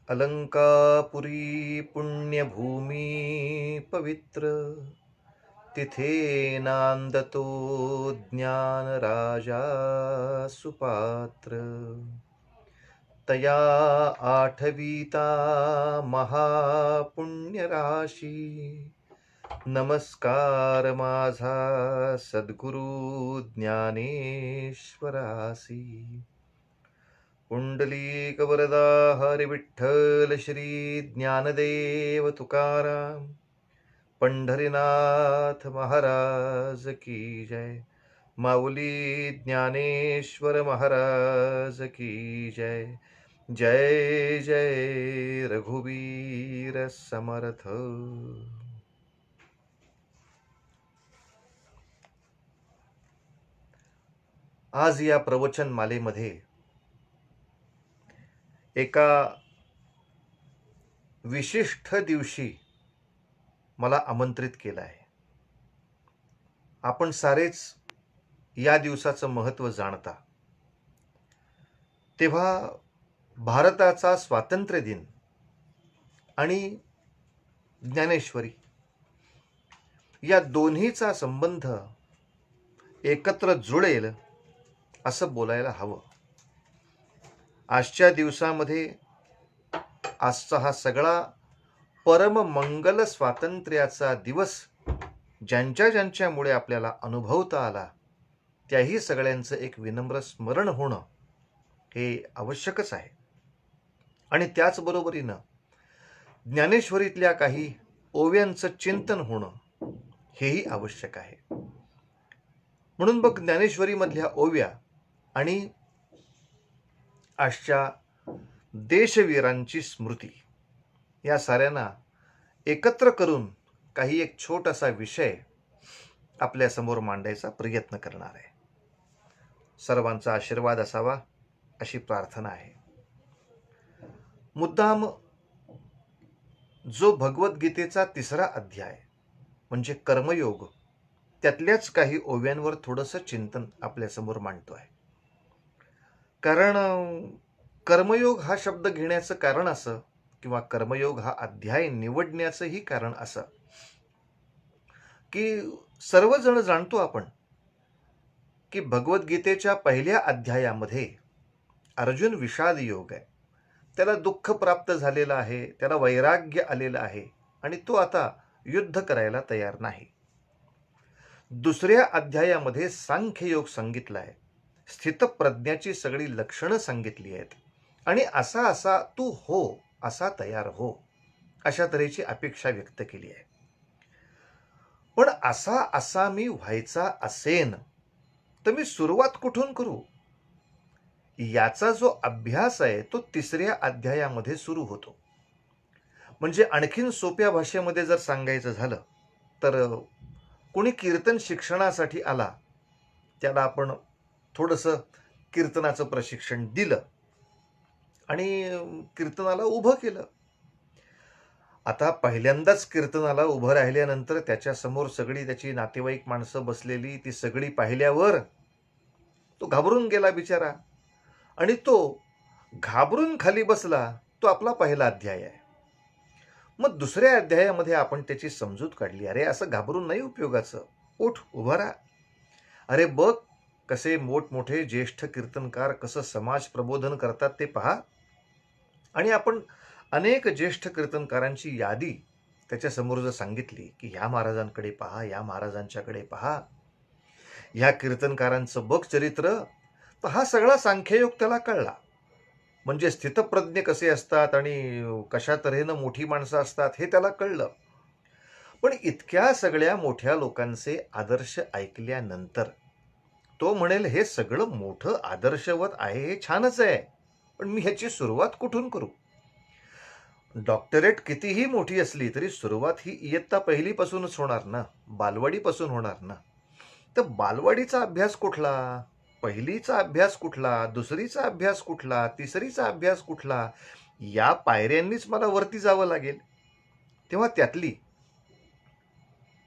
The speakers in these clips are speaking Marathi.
अलंकापुरी पुण्यभूमी पवित्र, तिथे नांदतो ज्ञान राजा सुपात्र। तया आठवीता महापुण्य राशी, नमस्कार माझा सद्गुरु ज्ञानेश्वरासी। पुंडलीक वरदा हरी विठ्ठल श्री ज्ञानदेव तुकाराम, पंढरीनाथ महाराज की जय। माऊली ज्ञानेश्वर महाराज की जय। जय जय रघुवीर समर्थ। आज या प्रवचन मालेमध्ये एका विशिष्ट दिवशी मला आमंत्रित केलं आहे। आपण सारेच या दिवसाचं महत्त्व जाणता। तेव्हा भारताचा स्वातंत्र्य दिन आणि ज्ञानेश्वरी या दोन्हीचा संबंध एकत्र जुळेल असं बोलायला हवं। आजच्या दिवसामध्ये आजचा हा सगळा परम मंगल स्वातंत्र्याचा दिवस ज्यांच्यामुळे आपल्याला अनुभवता आला, त्याही सगळ्यांचं एक विनम्र स्मरण होणं हे आवश्यकच आहे। आणि त्याचबरोबरीनं ज्ञानेश्वरीतल्या काही ओव्यांचं चिंतन होणं हेही आवश्यक आहे। म्हणून बघ, ज्ञानेश्वरीमधल्या ओव्या आणि आजच्या देशवीरांची स्मृती या साऱ्यांना एकत्र करून काही एक छोटासा विषय आपल्या समोर मांडायचा प्रयत्न करणार आहे। सर्वांचा आशीर्वाद असावा अशी प्रार्थना आहे। मुद्दाम जो भगवद्गीतेचा 3रा अध्याय म्हणजे कर्मयोग, त्यातल्याच काही ओव्यांवर थोडंसं चिंतन आपल्या समोर मांडतो आहे। कारण कर्मयोग हा शब्द घेण्याचं कारण असं, किंवा कर्मयोग हा अध्याय निवडण्याचंही कारण असं, की सर्वजण जाणतो आपण की भगवद्गीतेच्या 1ल्या अध्यायामध्ये अर्जुन विषाद योग आहे। त्याला दुःख प्राप्त झालेलं आहे, त्याला वैराग्य आलेलं आहे आणि तो आता युद्ध करायला तयार नाही। 2ऱ्या अध्यायामध्ये सांख्ययोग सांगितला आहे, स्थितप्रज्ञाची सगळी लक्षणं सांगितली आहेत आणि असा असा तू हो, असा तयार हो, अशा तऱ्हेची अपेक्षा व्यक्त केली आहे। पण असा असा मी व्हायचा असेन तर मी सुरुवात कुठून करू, याचा जो अभ्यास आहे तो 3ऱ्या अध्यायामध्ये सुरू होतो। म्हणजे आणखीन सोप्या भाषेमध्ये जर सांगायचं झालं तर कोणी कीर्तन शिक्षणासाठी आला, त्याला आपण थोडंसं कीर्तनाचं प्रशिक्षण दिलं आणि कीर्तनाला उभं केलं। आता पहिल्यांदाच कीर्तनाला उभं राहिल्यानंतर त्याच्यासमोर सगळी त्याची नातेवाईक माणसं बसलेली ती सगळी पाहिल्यावर तो घाबरून गेला बिचारा, आणि तो घाबरून खाली बसला। तो आपला 1ला अध्याय आहे। मग 2ऱ्या अध्यायामध्ये आपण त्याची समजूत काढली, अरे असं घाबरून नाही उपयोगाचं, उठ उभा राहा। अरे बघ कसे मोठमोठे ज्येष्ठ कीर्तनकार कसं समाज प्रबोधन करतात ते पहा। आणि आपण अनेक ज्येष्ठ कीर्तनकारांची यादी त्याच्यासमोर जर सांगितली की ह्या महाराजांकडे पहा, या महाराजांच्याकडे पहा, ह्या कीर्तनकारांचं बघ चरित्र, तर हा सगळा सांख्ययोग त्याला कळला। म्हणजे स्थितप्रज्ञ कसे असतात आणि कशा तऱ्हेनं मोठी माणसं असतात हे त्याला कळलं। पण इतक्या सगळ्या मोठ्या लोकांचे आदर्श ऐकल्यानंतर तो म्हणेल हे सगळं मोठं आदर्शवत आहे, हे छानच आहे, पण मी ह्याची सुरुवात कुठून करू? डॉक्टरेट कितीही मोठी असली तरी सुरुवात ही इयत्ता 1ली पासूनच होणार ना, बालवाडीपासून होणार ना। तर बालवाडीचा अभ्यास कुठला, 1लीचा अभ्यास कुठला, 2रीचा अभ्यास कुठला, 3रीचा अभ्यास कुठला, या पायऱ्यांनीच मला वरती जावं लागेल। तेव्हा त्यातली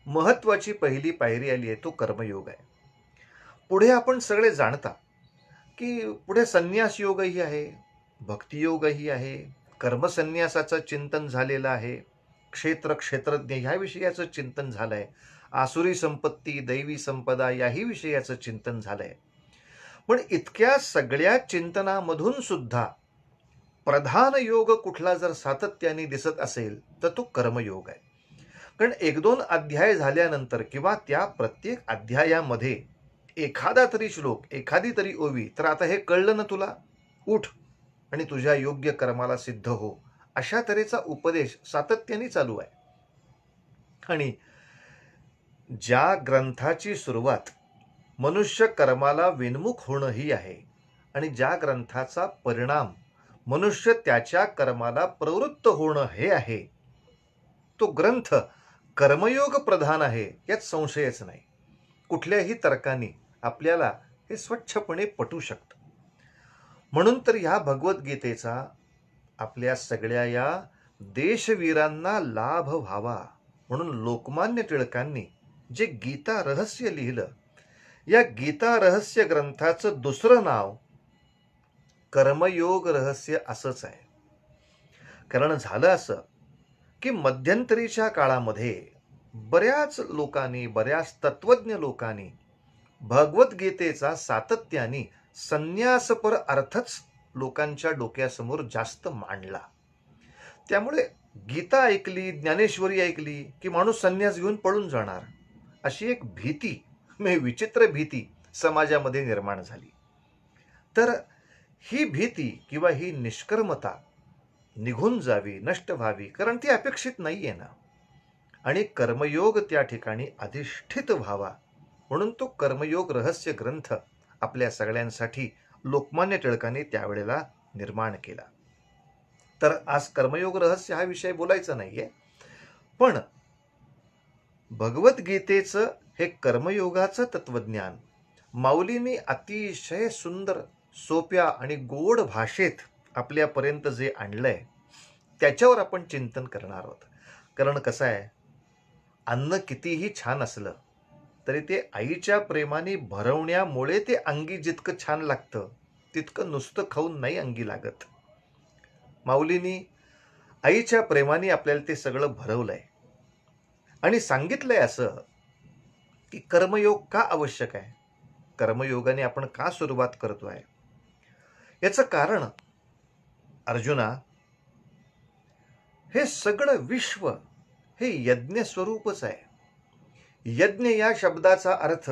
महत्वाची 1ली पायरी आली आहे, तो कर्मयोग आहे। पुढे आपण सगळे जाणता की पुढे संन्यास योगही आहे, भक्तियोगही आहे, कर्मसन्यासाचं चिंतन झालेलं आहे, क्षेत्रज्ञ ह्या विषयाचं चिंतन झालंय, आसुरी संपत्ती, दैवी संपदा याही विषयाचं चिंतन झालंय. पण इतक्या सगळ्या चिंतनामधून सुद्धा प्रधान योग कुठला जर सातत्याने दिसत असेल तर तो कर्मयोग आहे. कारण 1-2 अध्याय झाल्यानंतर किंवा त्या प्रत्येक अध्यायामध्ये एखादा तरी श्लोक, एखादी तरी ओवी, तर आता हे कळलं ना तुला, उठ आणि तुझ्या योग्य कर्माला सिद्ध हो, अशा तऱ्हेचा उपदेश सातत्याने चालू आहे. आणि ज्या ग्रंथाची सुरुवात मनुष्य कर्माला विन्मुख होणं ही आहे आणि ज्या ग्रंथाचा परिणाम मनुष्य त्याच्या कर्माला प्रवृत्त होणं हे आहे, तो ग्रंथ कर्मयोग प्रधान आहे यात संशयच नाही. कुठल्याही तर्काने आपल्याला हे स्वच्छपणे पटू शकतं. म्हणून तर ह्या भगवद्गीतेचा आपल्या सगळ्या या देशवीरांना लाभ व्हावा म्हणून लोकमान्य टिळकांनी जे गीता रहस्य लिहिलं, या गीता रहस्य ग्रंथाचं दुसरं नाव कर्मयोग रहस्य असंच आहे. कारण झालं असं की मध्यंतरीच्या काळामध्ये बऱ्याच लोकांनी, बऱ्याच तत्वज्ञ लोकांनी भगवद्गीतेचा सातत्याने संन्यासपर अर्थच लोकांच्या डोक्यासमोर जास्त मांडला. त्यामुळे गीता ऐकली, ज्ञानेश्वरी ऐकली की माणूस संन्यास घेऊन पळून जाणार, अशी एक भीती, विचित्र भीती समाजामध्ये निर्माण झाली. तर ही भीती किंवा ही निष्कर्मता निघून जावी, नष्ट व्हावी, कारण ती अपेक्षित नाहीये ना. आणि कर्मयोग त्या ठिकाणी अधिष्ठित व्हावा म्हणून तो कर्मयोग रहस्य ग्रंथ आपल्या सगळ्यांसाठी लोकमान्य टिळकांनी त्यावेळेला निर्माण केला. तर आज कर्मयोग रहस्य हा विषय बोलायचा नाहीये, पण भगवद्गीतेचं हे कर्मयोगाचं तत्वज्ञान माऊलींनी अतिशय सुंदर, सोप्या आणि गोड भाषेत आपल्यापर्यंत जे आणलंय त्याच्यावर आपण चिंतन करणार आहोत. कारण कसं आहे, अन्न कितीही छान असलं तरी ते आईच्या प्रेमाने भरवण्यामुळे ते अंगी जितकं छान लागतं तितकं नुसतं खाऊन नाही अंगी लागत. माऊलींनी आईच्या प्रेमाने आपल्याला ते सगळं भरवलंय आणि सांगितलंय असं की कर्मयोग का आवश्यक आहे, कर्मयोगाने आपण का सुरुवात करतोय. याचं कारण, अर्जुना, हे सगळं विश्व हे यज्ञ स्वरूपच आहे. यज्ञ या शब्दाचा अर्थ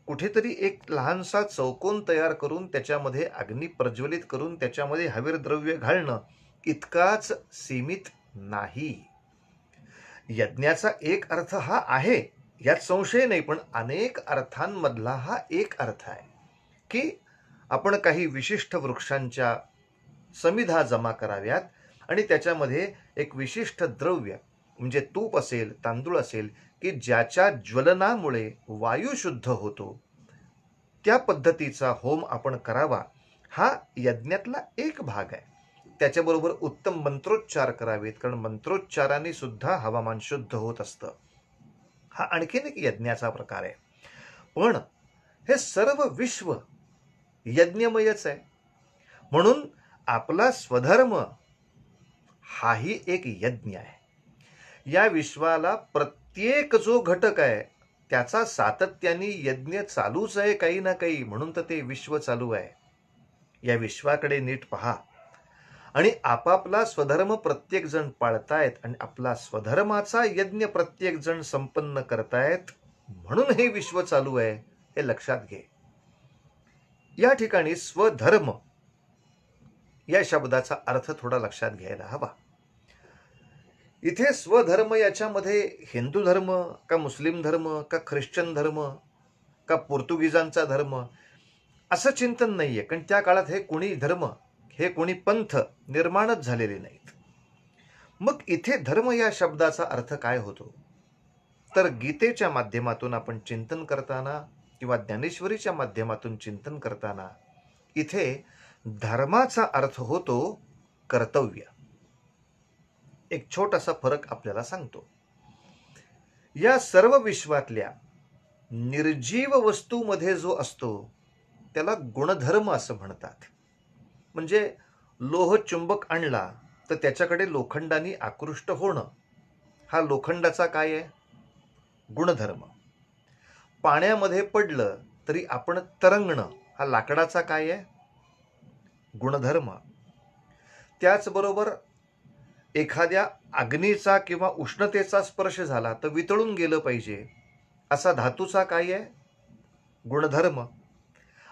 कुठेतरी एक लहानसा चौकोन तयार करून त्याच्यामध्ये अग्नी प्रज्वलित करून त्याच्यामध्ये हवीर द्रव्य घालणं इतकाच सीमित नाही. यज्ञाचा एक अर्थ हा आहे यात संशय नाही, पण अनेक अर्थांमधला हा एक अर्थ आहे की आपण काही विशिष्ट वृक्षांच्या समिधा जमा कराव्यात आणि त्याच्यामध्ये एक विशिष्ट द्रव्य म्हणजे तूप असेल, तांदूळ असेल की ज्याच्या ज्वलनामुळे वायू शुद्ध होतो, त्या पद्धतीचा होम आपण करावा. हा यज्ञातला एक भाग आहे. त्याच्याबरोबर उत्तम मंत्रोच्चार करावेत, कारण मंत्रोच्चाराने सुद्धा हवामान शुद्ध होत असतं. हा आणखीन एक यज्ञाचा प्रकार आहे. पण हे सर्व विश्व यज्ञमयच आहे. म्हणून आपला स्वधर्म हाही एक यज्ञ आहे. या विश्वाला प्रत्येक जो घटक आहे त्याचा सातत्याने यज्ञ चालूच आहे काही ना काही, म्हणून तर ते विश्व चालू आहे. या विश्वाकडे नीट पहा आणि आपापला स्वधर्म प्रत्येक जण पाळतायत आणि आपला स्वधर्माचा यज्ञ प्रत्येक जण संपन्न करतायत, म्हणून हे विश्व चालू आहे हे लक्षात घे. या ठिकाणी स्वधर्म या शब्दाचा अर्थ थोडा लक्षात घ्यायला हवा. इथे स्वधर्म याच्यामध्ये हिंदू धर्म का मुस्लिम धर्म का ख्रिश्चन धर्म का पोर्तुगीजांचा धर्म असं चिंतन नाहीये, कारण त्या काळात हे कोणी धर्म, हे कोणी पंथ निर्माणच झालेले नाहीत. मग इथे धर्म या शब्दाचा अर्थ काय होतो, तर गीतेच्या माध्यमातून आपण चिंतन करताना किंवा ज्ञानेश्वरीच्या माध्यमातून चिंतन करताना इथे धर्माचा अर्थ होतो कर्तव्य. एक छोटासा फरक आपल्याला सांगतो. या सर्व विश्वातल्या निर्जीव वस्तूमध्ये जो असतो त्याला गुणधर्म असं म्हणतात. म्हणजे लोह चुंबक आणला तर त्याच्याकडे लोखंडाने आकृष्ट होणं हा लोखंडाचा काय आहे? गुणधर्म. पाण्यामध्ये पडलं तरी आपण तरंगणं हा लाकडाचा काय आहे? गुणधर्म. त्याचबरोबर एखाद्या अग्नीचा किंवा उष्णतेचा स्पर्श झाला तर वितळून गेलं पाहिजे असा धातूचा काय आहे? गुणधर्म.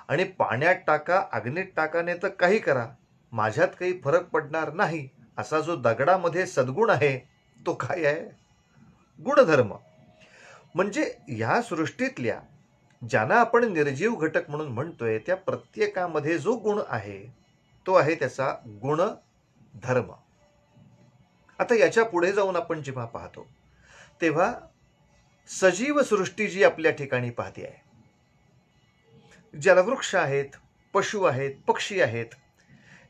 आणि पाण्यात टाका, अग्नीत टाकाने तर काही करा, माझ्यात काही फरक पडणार नाही असा जो दगडामध्ये सद्गुण आहे तो काय आहे? गुणधर्म. म्हणजे ह्या सृष्टीतल्या ज्यांना आपण निर्जीव घटक म्हणून म्हणतोय त्या प्रत्येकामध्ये जो गुण आहे तो आहे त्याचा गुणधर्म. आता याच्या पुढे जाऊन आपण जेव्हा पाहतो तेव्हा सजीव सृष्टी जी आपल्या ठिकाणी पाहते आहे, जलवृक्ष आहेत, पशु आहेत, पक्षी आहेत,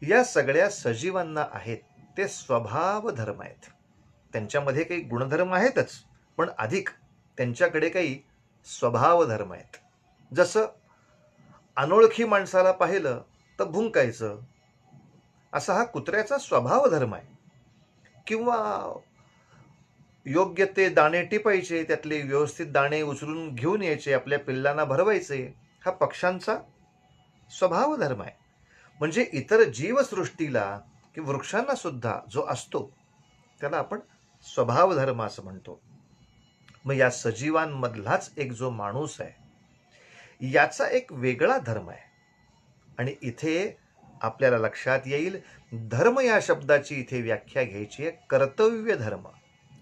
या सगळ्या सजीवांना आहेत ते स्वभाव धर्म आहेत. त्यांच्यामध्ये काही गुणधर्म आहेतच, पण अधिक त्यांच्याकडे काही स्वभाव धर्म आहेत. जसं अनोळखी माणसाला पाहिलं तर भुंकायचं असा हा कुत्र्याचा स्वभाव धर्म आहे. किंवा योग्य ते दाणे टिपायचे, त्यातले व्यवस्थित दाणे उचलून घेऊन यायचे, आपल्या पिल्लांना भरवायचे, हा पक्ष्यांचा स्वभाव धर्म आहे. म्हणजे इतर जीवसृष्टीला की वृक्षांना सुद्धा जो असतो त्याला आपण स्वभाव धर्म असं म्हणतो. मग या सजीवांमधलाच एक जो माणूस आहे याचा एक वेगळा धर्म आहे. आणि इथे आपल्याला लक्षात येईल धर्म या शब्दाची इथे व्याख्या घ्यायची आहे कर्तव्य धर्म.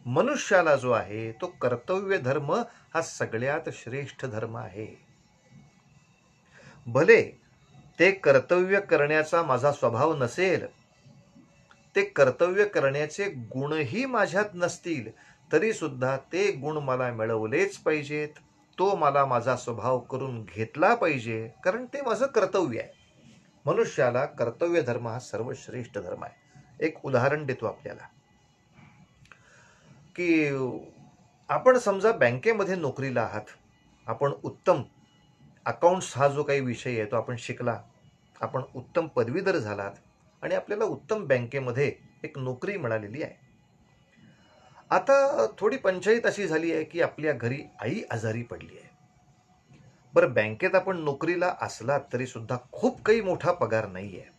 मनुष्याला जो आहे तो कर्तव्य धर्म हा सगळ्यात श्रेष्ठ धर्म आहे. भले ते कर्तव्य करण्याचा माझा स्वभाव नसेल, ते कर्तव्य करण्याचे गुणही माझ्यात नसतील, तरी सुद्धा ते गुण मला मिळवलेच पाहिजेत. तो मला माझा स्वभाव करून घेतला पाहिजे, कारण ते माझं कर्तव्य आहे. मनुष्याला कर्तव्य धर्म हा सर्वश्रेष्ठ धर्म आहे. एक उदाहरण देतो आपल्याला की आपण समजा बँकेमध्ये नोकरीला आहात, आपण उत्तम अकाउंट्स हा जो काही विषय आहे तो आपण शिकला, आपण उत्तम पदवीधर झालात आणि आपल्याला उत्तम बँकेमध्ये एक नोकरी मिळालेली आहे. आता थोडी पंचायत अशी झाली आहे की आपल्या घरी आई आजारी पडली आहे. बरं, बँकेत आपण नोकरीला असलात तरी सुद्धा खूप काही मोठा पगार नाही आहे,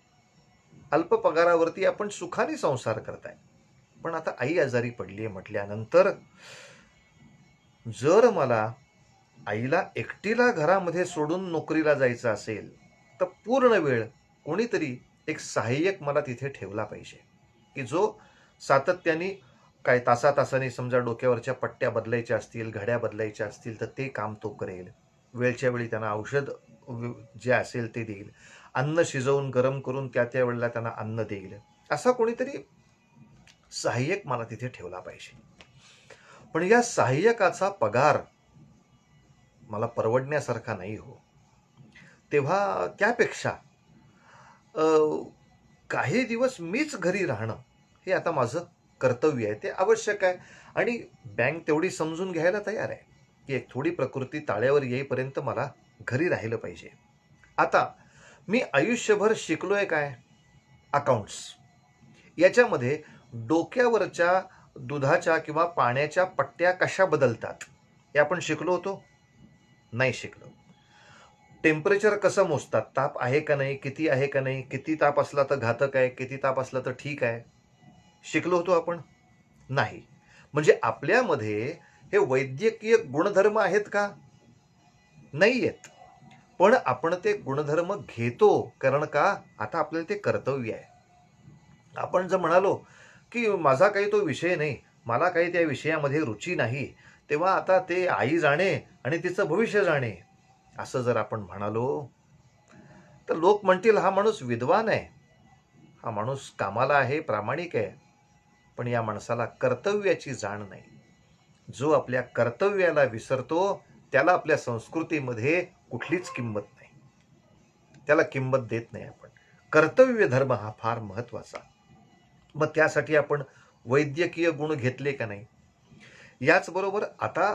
अल्प पगारावरती आपण सुखाने संसार करताय. पण आता आई आजारी पडली आहे म्हटल्यानंतर जर मला आईला एकटीला घरामध्ये सोडून नोकरीला जायचं असेल तर पूर्ण वेळ कोणीतरी एक सहाय्यक मला तिथे ठेवला पाहिजे की जो सातत्याने काय तासातासाने समजा डोक्यावरच्या पट्ट्या बदलायच्या असतील, घड्या बदलायच्या असतील तर ते काम तो करेल. वेळच्या वेळी त्यांना औषध जे असेल ते देईल, अन्न शिजवून गरम करून त्या वेळेला त्यांना अन्न देईल, असा कोणीतरी सहाय्यक मला तिथे ठेवला पाहिजे. पण या सहाय्यकाचा पगार मला परवडण्यासारखा नाही हो. तेव्हा त्यापेक्षा काही दिवस मीच घरी राहणं हे आता माझं कर्तव्य आहे, ते आवश्यक आहे. आणि बँक तेवढी समजून घ्यायला तयार आहे की एक थोडी प्रकृती ताळ्यावर येईपर्यंत मला घरी राहिलं पाहिजे. आता मी आयुष्यभर शिकलोय काय? अकाउंट्स. याच्यामध्ये डोक्यावरच्या दुधाच्या किंवा पाण्याच्या पट्ट्या कशा बदलतात हे आपण शिकलो होतो? नाही शिकलो. टेम्परेचर कसं मोजतात? ताप आहे का नाही, किती आहे का नाही, किती ताप असला तर घातक आहे, किती ताप असला तर ठीक आहे, शिकलो होतो आपण? नाही. म्हणजे आपल्यामध्ये हे वैद्यकीय गुणधर्म आहेत का? नाही आहेत. पण आपण ते गुणधर्म घेतो, कारण का आता आपल्याला ते कर्तव्य आहे. आपण जर म्हणालो की माझा काही तो विषय नाही, मला काही त्या विषयामध्ये रुची नाही, तेव्हा आता ते आई जाणे आणि तिचं भविष्य जाणे असं जर आपण म्हणालो तर लोक म्हणतील हा माणूस विद्वान आहे, हा माणूस कामाला आहे, प्रामाणिक आहे, पण या माणसाला कर्तव्याची जाण नाही. जो आपल्या कर्तव्याला विसरतो त्याला आपल्या संस्कृतीमध्ये कुठलीच किंमत नाही, त्याला किंमत देत नाही आपण. कर्तव्य धर्म हा फार महत्वाचा. मग त्यासाठी आपण वैद्यकीय गुण घेतले का नाही? याचबरोबर आता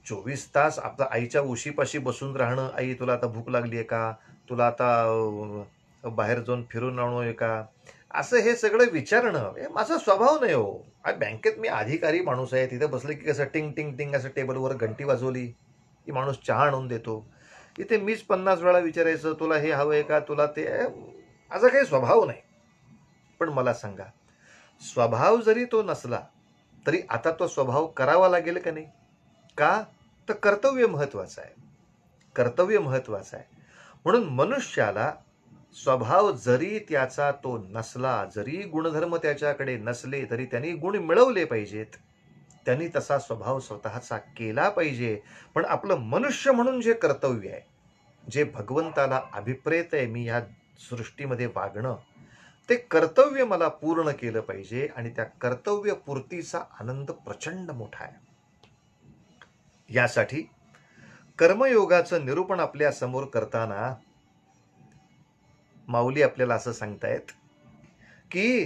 24 तास आपल्या आईच्या उशीपाशी बसून राहणं, आई तुला आता भूक लागली आहे का, तुला आता बाहेर जाऊन फिरून आणू का, असं हे सगळं विचारणं हे माझा स्वभाव नाही हो. बँकेत मी अधिकारी माणूस आहे, तिथे बसलं की कसं टिंग टिंग टिंग असं टेबलवर घंटी वाजवली की माणूस चहा आणून देतो. इथे मीच 50 वेळा विचारायचं तुला हे हवंय का, तुला ते, माझा काही स्वभाव नाही. पण मला सांगा, स्वभाव जरी तो नसला तरी आता तो स्वभाव करावा लागेल का नाही? का? तर कर्तव्य महत्वाचं आहे. कर्तव्य महत्वाचं आहे. म्हणून मनुष्याला स्वभाव जरी त्याचा तो नसला, जरी गुणधर्म त्याच्याकडे नसले तरी त्यांनी गुण मिळवले पाहिजेत. त्यांनी तसा स्वभाव स्वतःचा केला पाहिजे. पण आपलं मनुष्य म्हणून जे कर्तव्य आहे, जे भगवंताला अभिप्रेत आहे मी ह्या सृष्टीमध्ये वागणं, ते कर्तव्य मला पूर्ण केलं पाहिजे. आणि त्या कर्तव्य पूर्तीचा आनंद प्रचंड मोठा आहे. यासाठी कर्मयोगाचं निरूपण आपल्या समोर करताना माऊली आपल्याला असं सांगतायत की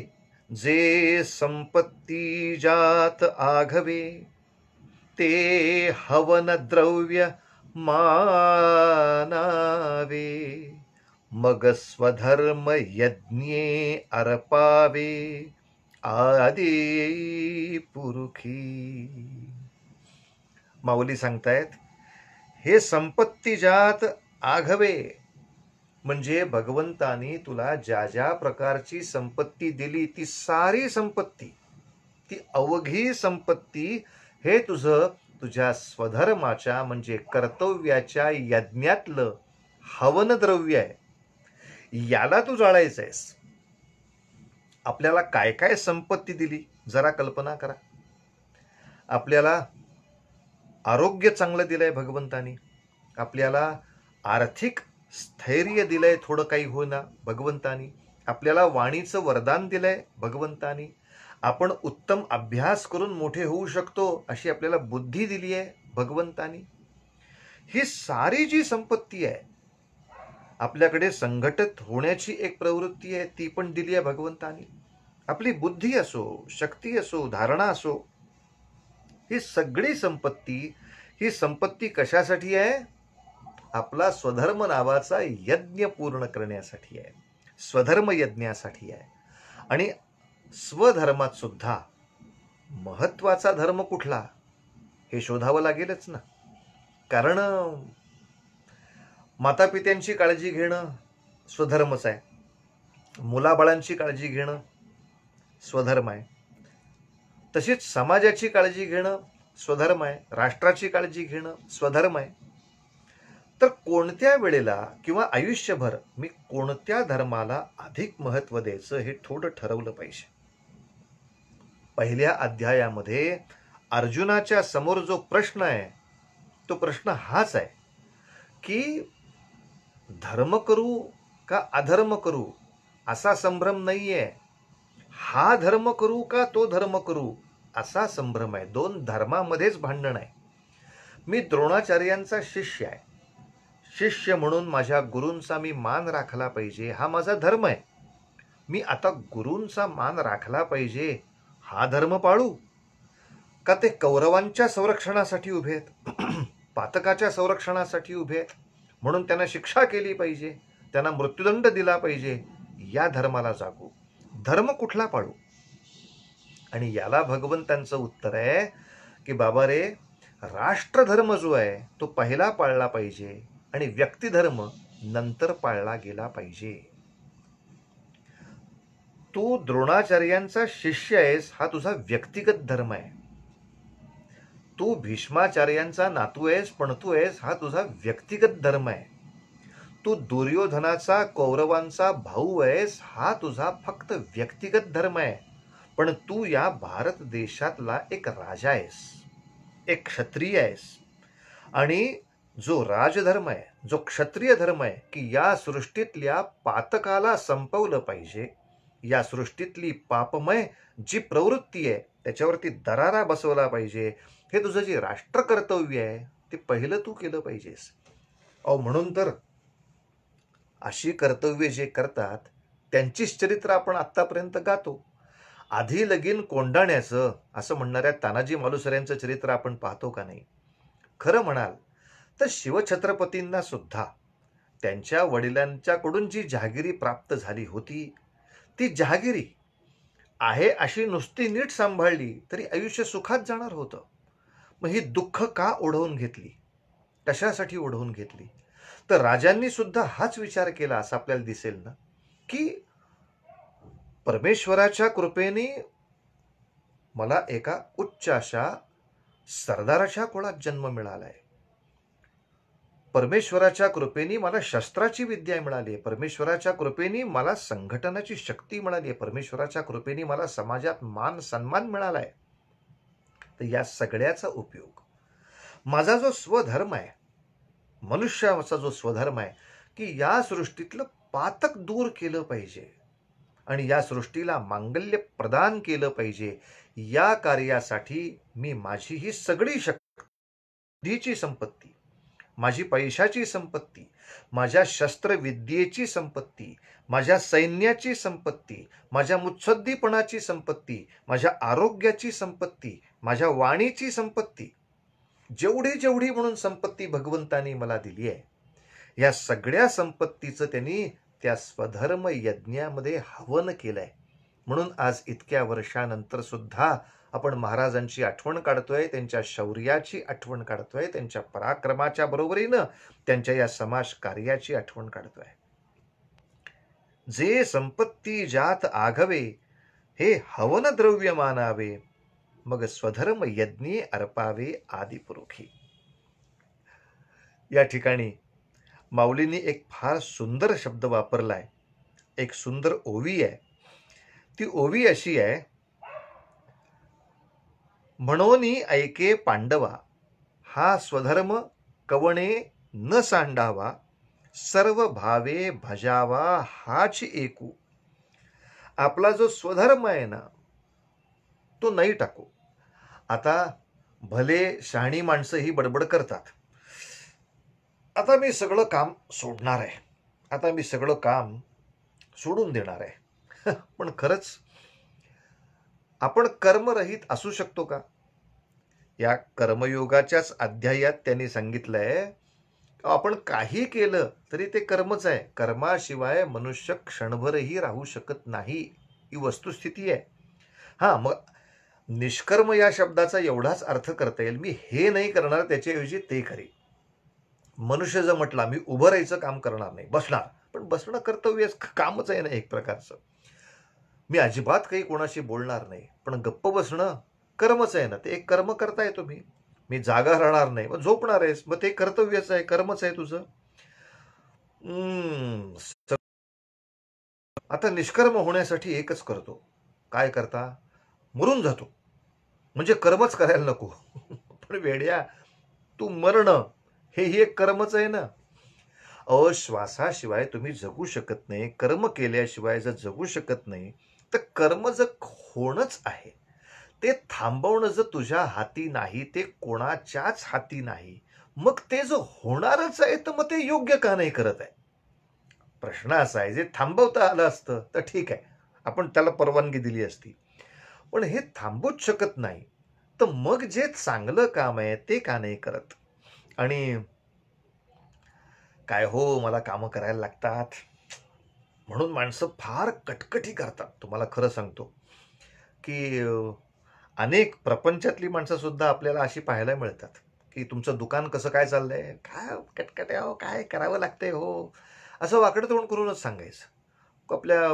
जे संपत्ती जात आघवे ते हवन द्रव्य मानावे, मग स्वधर्म यज्ञे अर्पावे आदी पुरुखी. माऊली सांगतायत हे संपत्ती जात आघवे, म्हणजे भगवंतानी तुला ज्या ज्या प्रकारची संपत्ती दिली ती सारी संपत्ती, ती अवघी संपत्ती हे तुझ्या स्वधर्माच्या म्हणजे कर्तव्याच्या यज्ञातलं हवन द्रव्य आहे. याला तू जाळायचं आहेस. आपल्याला काय काय संपत्ती दिली जरा कल्पना करा. आपल्याला आरोग्य चांगलं दिलंय भगवंतानी, आपल्याला आर्थिक स्थैर्य दिलंय थोडं काही होईना भगवंतानी, आपल्याला वाणीचं वरदान दिलंय भगवंतानी, आपण उत्तम अभ्यास करून मोठे होऊ शकतो अशी आपल्याला बुद्धी दिली आहे भगवंतानी. ही सारी जी संपत्ती आहे, आपल्याकडे संघटित होण्याची एक प्रवृत्ती आहे ती पण दिली आहे भगवंतानी. आपली बुद्धी असो, शक्ती असो, धारणा असो, ही सगळी संपत्ती, ही संपत्ती कशासाठी आहे? आपला स्वधर्म नावाचा यज्ञ पूर्ण करण्यासाठी आहे, स्वधर्म यज्ञासाठी आहे. आणि स्वधर्मात सुद्धा महत्वाचा धर्म कुठला हे शोधावं लागेलच ना. कारण मातापित्यांची काळजी घेणं स्वधर्मच आहे, मुलाबाळांची काळजी घेणं स्वधर्म आहे, तशीच समाजाची काळजी घेणं स्वधर्म आहे, राष्ट्राची काळजी घेणं स्वधर्म आहे. तर कोणत्या वेळेला किंवा आयुष्यभर मी कोणत्या धर्माला अधिक महत्व द्यायचं हे थोडं ठरवलं पाहिजे. पहिल्या अध्यायामध्ये अर्जुनाच्या समोर जो प्रश्न आहे तो प्रश्न हाच आहे की धर्म करू का अधर्म करू असा संभ्रम नाहीये, हा धर्म करू का तो धर्म करू असा संभ्रम आहे. दोन धर्मामध्येच भांडण आहे. मी द्रोणाचार्यांचा शिष्य आहे, शिष्य म्हणून माझ्या गुरूंचा मी मान राखला पाहिजे, हा माझा धर्म आहे. मी आता गुरूंचा मान राखला पाहिजे हा धर्म पाळू का ते कौरवांच्या संरक्षणासाठी उभे आहेत, पातकाच्या संरक्षणासाठी उभे आहेत म्हणून त्यांना शिक्षा केली पाहिजे, त्यांना मृत्युदंड दिला पाहिजे, या धर्माला जागू, धर्म कुठला पाळू? आणि याला भगवंतांचं उत्तर आहे की बाबा रे, राष्ट्रधर्म जो आहे तो पहिला पाळला पाहिजे आणि व्यक्तिधर्म नंतर पाळला गेला पाहिजे. तू द्रोणाचार्यांचा शिष्य आहेस हा तुझा व्यक्तिगत धर्म आहे, तू भीष्माचार्यांचा नातू आहेस पणतू आहेस हा तुझा व्यक्तिगत धर्म आहे, तू दुर्योधनाचा कौरवांचा भाऊ आहेस हा तुझा फक्त व्यक्तिगत धर्म आहे. पण तू या भारत देशातला एक राजा आहेस, एक क्षत्रिय आहेस. आणि जो राजधर्म आहे, जो क्षत्रिय धर्म आहे की या सृष्टीतल्या पातकाला संपवलं पाहिजे, या सृष्टीतली पापमय जी प्रवृत्ती आहे त्याच्यावरती दरारा बसवला पाहिजे, हे तुझं जे राष्ट्र कर्तव्य आहे ते पहिलं तू केलं पाहिजेस. म्हणून तर अशी कर्तव्य जे करतात त्यांचीच चरित्र आपण आतापर्यंत गातो. आधी लगीन कोंडाण्याचं असं म्हणणाऱ्या तानाजी मालुसऱ्यांचं चरित्र आपण पाहतो का नाही? खरं म्हणाल तर शिवछत्रपतींना सुद्धा त्यांच्या वडिलांच्याकडून जी जहागिरी प्राप्त झाली होती, ती जहागिरी आहे अशी नुसती नीट सांभाळली तरी आयुष्य सुखात जाणार होतं. मग ही दुःख का ओढवून घेतली? कशासाठी ओढवून घेतली? तर राजांनी सुद्धा हाच विचार केला असं आपल्याला दिसेल ना, की परमेश्वराच्या कृपेने मला एका उच्च अशा सरदाराच्या कुळात जन्म मिळालाय. परमेश्वराच्या कृपेने मला शस्त्राची विद्या मिळाली आहे. परमेश्वराच्या कृपेने मला संघटनाची शक्ती मिळाली आहे. परमेश्वराच्या कृपेने मला समाजात मान सन्मान मिळालाय. तर या सगळ्याचा उपयोग माझा जो स्वधर्म आहे, मनुष्याचा जो स्वधर्म आहे, की या सृष्टीतलं पातक दूर केलं पाहिजे आणि या सृष्टीला मांगल्य प्रदान केलं पाहिजे, या कार्यासाठी मी माझी ही सगळी शक्तीची संपत्ती, माझी पैशाची संपत्ती, माझ्या शस्त्रविद्येची संपत्ती, माझ्या सैन्याची संपत्ती, माझ्या मुत्सद्दीपणाची संपत्ती, माझ्या आरोग्याची संपत्ती, माझ्या वाणीची संपत्ती, जेवढी जेवढी म्हणून संपत्ती भगवंतानी मला दिली आहे, या सगळ्या संपत्तीचं त्यांनी त्या स्वधर्म यज्ञामध्ये हवन केलंय. म्हणून आज इतक्या वर्षानंतर सुद्धा आपण महाराजांची आठवण काढतोय, त्यांच्या शौर्याची आठवण काढतोय, त्यांच्या पराक्रमाच्या बरोबरीनं त्यांच्या या समाज कार्याची आठवण काढतोय. जे संपत्ती जात आघवे, हे हवन द्रव्य मानावे, मग स्वधर्म यज्ञे अर्पावे आदिपुरुषी. या ठिकाणी माऊलींनी एक फार सुंदर शब्द वापरलाय, एक सुंदर ओवी आहे. ती ओवी अशी आहे, म्हणोनी ऐके पांडवा, हा स्वधर्म कवणे न सांडावा, सर्व भावे भजावा हाच एकू. आपला जो स्वधर्म आहे ना, तो नाही टाकू. आता भले शहाणी माणसं ही बडबड करतात, आता मी सगळं काम सोडणार आहे, आता मी सगळं काम सोडून देणार आहे. पण खरंच आपण कर्मरहित असू शकतो का? या कर्मयोगाच्याच अध्यायात त्यांनी सांगितलंय, आपण काही केलं तरी ते कर्मच आहे. कर्माशिवाय मनुष्य क्षणभरही राहू शकत नाही, ही वस्तुस्थिती आहे. हा, मग निष्कर्म या शब्दाचा एवढाच अर्थ करता येईल, मी हे नाही करणार, त्याच्याऐवजी ते करेल. मनुष्य जर म्हटला मी उभं राहायचं काम करणार नाही, बसणार, पण बसणं कर्तव्य कामच आहे ना एक प्रकारचं. मी अजिबात काही कोणाशी बोलणार नाही, पण गप्प बसणं कर्मच आहे ना, ते एक कर्म करताय तुम्ही. मी जागा राहणार नाही, मग झोपणार आहेस, मग ते कर्तव्यच आहे, कर्मच आहे तुझं. आता निष्कर्म होण्यासाठी एकच करतो. काय करता? मरून जातो, म्हणजे कर्मच करायला नको. पण वेड्या, तू मरणं हेही एक कर्मच आहे ना. श्वासाशिवाय तुम्ही जगू शकत नाही, कर्म केल्याशिवाय जर जगू शकत नाही, तर कर्म जर होणंच आहे, ते थांबवणं जर तुझ्या हाती नाही, ते कोणाच्याच हाती नाही, मग ते जर होणारच आहे तर मग ते योग्य का नाही करत आहे? प्रश्न असा आहे, जे थांबवता आलं असतं तर ठीक आहे, आपण त्याला परवानगी दिली असती. पण हे थांबूच शकत नाही, तर मग जे चांगलं काम आहे ते का नाही करत? आणि काय हो, मला कामं करायला लागतात म्हणून माणसं फार कटकटी करतात. तुम्हाला खरं सांगतो की अनेक प्रपंचातली माणसं सुद्धा आपल्याला अशी पाहायला मिळतात, की तुमचं दुकान कसं काय चाललंय, काय कटकट आहे हो, काय करावं लागतंय हो, असं वाकडं तोंड करूनच सांगायचं. आपल्या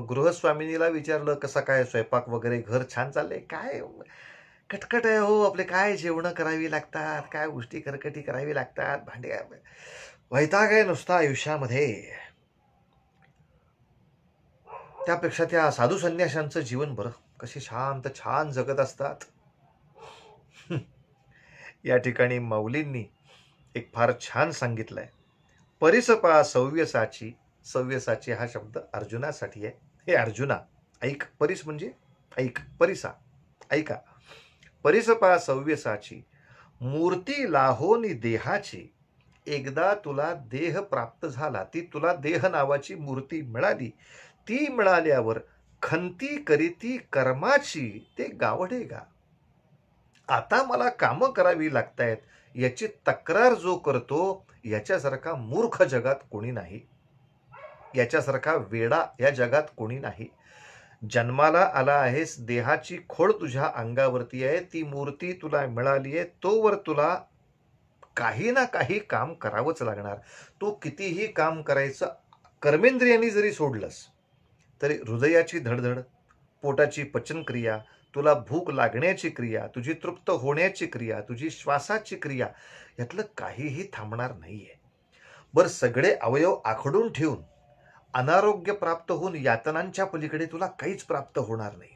गृहस्वामिनीला विचारलं कसं काय स्वयंपाक वगैरे, घर छान चाललंय, काय कटकट आहे हो, आपले काय जेवणं करावी लागतात, काय गोष्टी करकटी करावी लागतात, भांडे, वैताग आहे नुसता आयुष्यामध्ये. त्यापेक्षा त्या साधू संन्याशांचं जीवन बरं, कशी शांत छान जगत असतात. या ठिकाणी माऊलींनी एक फार छान सांगितलंय, परिसपा सव्यसाची. सव्यसाची हा शब्द अर्जुनासाठी आहे. हे अर्जुना ऐक, परिस म्हणजे ऐक, परिसा ऐका. परिसपा सव्यसाची, मूर्ती लाहोनी देहाची, एकदा तुला देह प्राप्त झाला, ती तुला देह नावाची मूर्ती मिळाली, ती मिळाल्यावर खंती करीती कर्माची, ते गावडे गा. आता मला कामं करावी लागतायत, याची तक्रार जो करतो, याच्यासारखा मूर्ख जगात कोणी नाही, याच्यासारखा वेडा या जगात कोणी नाही. जन्माला आला आहेस, देहाची खोड तुझ्या अंगावरती आहे, ती मूर्ती तुला मिळाली आहे, तोवर तुला काही ना काही काम करावंच लागणार. तू कितीही काम करायचं कर्मेंद्रियांनी जरी सोडलंस तरी हृदयाची धडधड, पोटाची पचनक्रिया, तुला भूक लागण्याची क्रिया, तुझी तृप्त होण्याची क्रिया, तुझी श्वासाची क्रिया, यातलं काहीही थांबणार नाहीये. बरं, सगळे अवयव आखडून ठेवून अनारोग्य प्राप्त होऊन यातनांच्या पलीकडे तुला काहीच प्राप्त होणार नाही.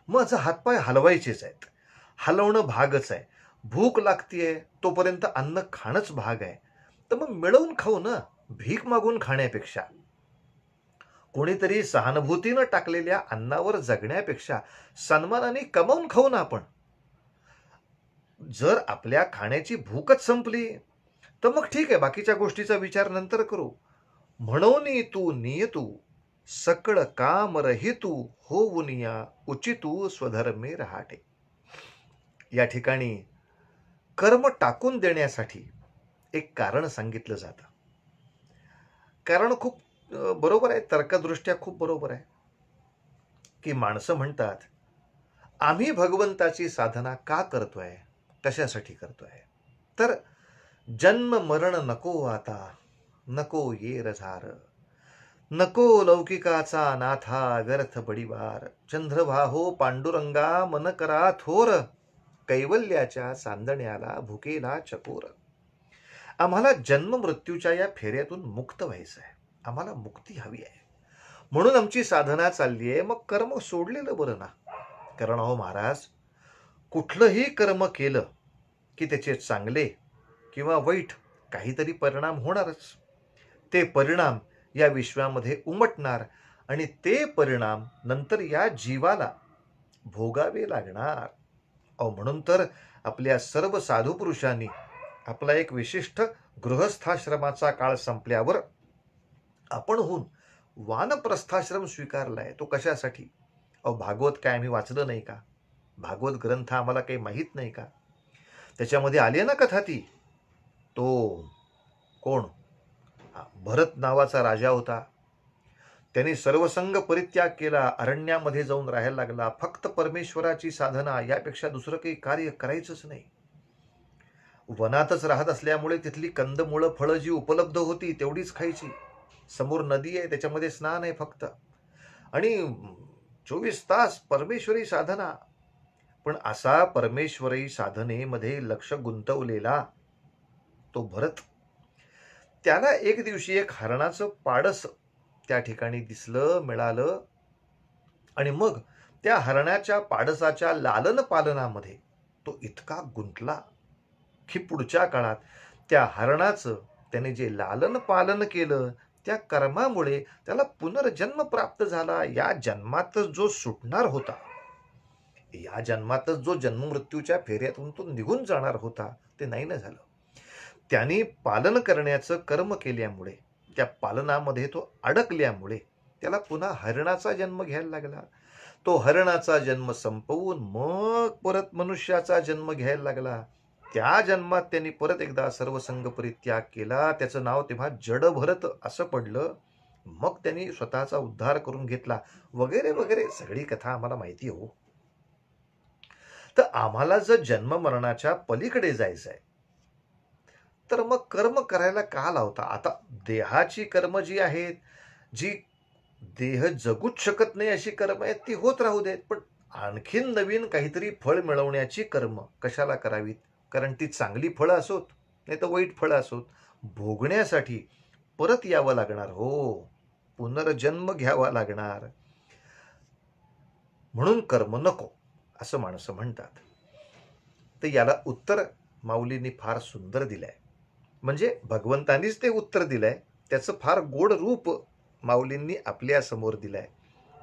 मग हातपाय हलवायचेच आहेत, हलवणं भागच आहे. भूक लागतीये तोपर्यंत अन्न खाणंच भाग आहे. तर मग मिळवून खाऊ ना, भीक मागून खाण्यापेक्षा, कोणीतरी सहानुभूतीनं टाकलेल्या अन्नावर जगण्यापेक्षा सन्मानाने कमावून खाऊ ना आपण. जर आपल्या खाण्याची भूकच संपली तर मग ठीक आहे, बाकीच्या गोष्टीचा विचार नंतर करू. म्हणून तू नियतू सकळ काम रहितू होऊनिया उचितू स्वधर्मे रहाटे. या ठिकाणी कर्म टाकून देण्यासाठी एक कारण सांगितलं जातं. कारण खूप बरोबर आहे, तर्कदृष्ट्या खूप बरोबर आहे की माणसं म्हणतात, आम्ही भगवंताची साधना का करतोय, कशासाठी करतोय? तर जन्म मरण नको आता, नको ये रझार, नको लौकिकाचा नाथा व्यर्थ बडीवार, चंद्रभाहो पांडुरंगा मन करा थोर, कैवल्याच्या चांदण्याला भुकेला चकोर. आम्हाला जन्म मृत्यूच्या या फेऱ्यातून मुक्त व्हायचं आहे, आम्हाला मुक्ती हवी आहे, म्हणून आमची साधना चालली आहे. मग कर्म सोडलेलं बरं ना? कारण अहो महाराज, कुठलंही कर्म केलं की त्याचे चांगले किंवा वाईट काहीतरी परिणाम होणारच. ते परिणाम या विश्वामध्ये उमटणार आणि ते परिणाम नंतर या जीवाला भोगावे लागणार. म्हणून तर आपल्या सर्व साधू पुरुषांनी आपला एक विशिष्ट गृहस्थाश्रमाचा काळ संपल्यावर आपणहून वानप्रस्थाश्रम स्वीकारलाय. तो कशासाठी? भागवत काय आम्ही वाचलं नाही का? भागवत ग्रंथ आम्हाला काही माहीत नाही का? त्याच्यामध्ये आली ना कथा ती. तो कोण? भरत नावाचा राजा होता. त्यांनी सर्वसंग परित्याग केला, अरण्यामध्ये जाऊन राहायला लागला. फक्त परमेश्वराची साधना, यापेक्षा दुसरं काही कार्य करायचंच नाही. वनातच राहत असल्यामुळे तिथली कंदमुळं फळं जी उपलब्ध होती तेवढीच खायची. समोर नदी आहे, त्याच्यामध्ये स्नान आहे फक्त, आणि 24 तास परमेश्वरी साधना. पण असा परमेश्वरी साधनेमध्ये लक्ष गुंतवलेला तो भरत, त्याला एक दिवशी एक हरणाचं पाडस त्या ठिकाणी दिसलं, मिळालं, आणि मग त्या हरणाच्या पाडसाच्या लालन पालनामध्ये तो इतका गुंतला की पुढच्या काळात त्या हरणाचं त्याने जे लालन पालन केलं त्या कर्मामुळे त्याला पुनर्जन्म प्राप्त झाला. या जन्मातच जो सुटणार होता, या जन्मातच जो जन्म मृत्यूच्या फेऱ्यातून तो निघून जाणार होता, ते नाही ना झालं. त्यांनी पालन करण्याचं कर्म केल्यामुळे, त्या पालनामध्ये तो अडकल्यामुळे त्याला पुन्हा हरणाचा जन्म घ्यायला लागला. तो हरणाचा जन्म संपवून मग परत मनुष्याचा जन्म घ्यायला लागला. त्या जन्मात त्यांनी परत एकदा सर्वसंग परित्याग केला. त्याचं नाव तेव्हा जडभरत असं पडलं. मग त्यांनी स्वतःचा उद्धार करून घेतला, वगैरे वगैरे सगळी कथा आम्हाला माहिती हो. तर आम्हाला जर जन्म मरणाच्या पलीकडे जायचं आहे तर मग कर्म करायला का लावता? आता देहाची कर्म जी आहेत, जी देह जगूच शकत नाही अशी कर्म आहेत, ती होत राहू देत. पण आणखीन नवीन काहीतरी फळ मिळवण्याची कर्म कशाला करावीत? कारण ती चांगली फळं असोत नाही तर वाईट फळं असोत, भोगण्यासाठी परत यावं लागणार हो, पुनर्जन्म घ्यावा लागणार. म्हणून कर्म नको असं माणसं म्हणतात. तर याला उत्तर माऊलींनी फार सुंदर दिलंय. म्हणजे भगवंतांनीच ते उत्तर दिलंय, त्याचं फार गोड रूप माऊलींनी आपल्या समोर दिलंय.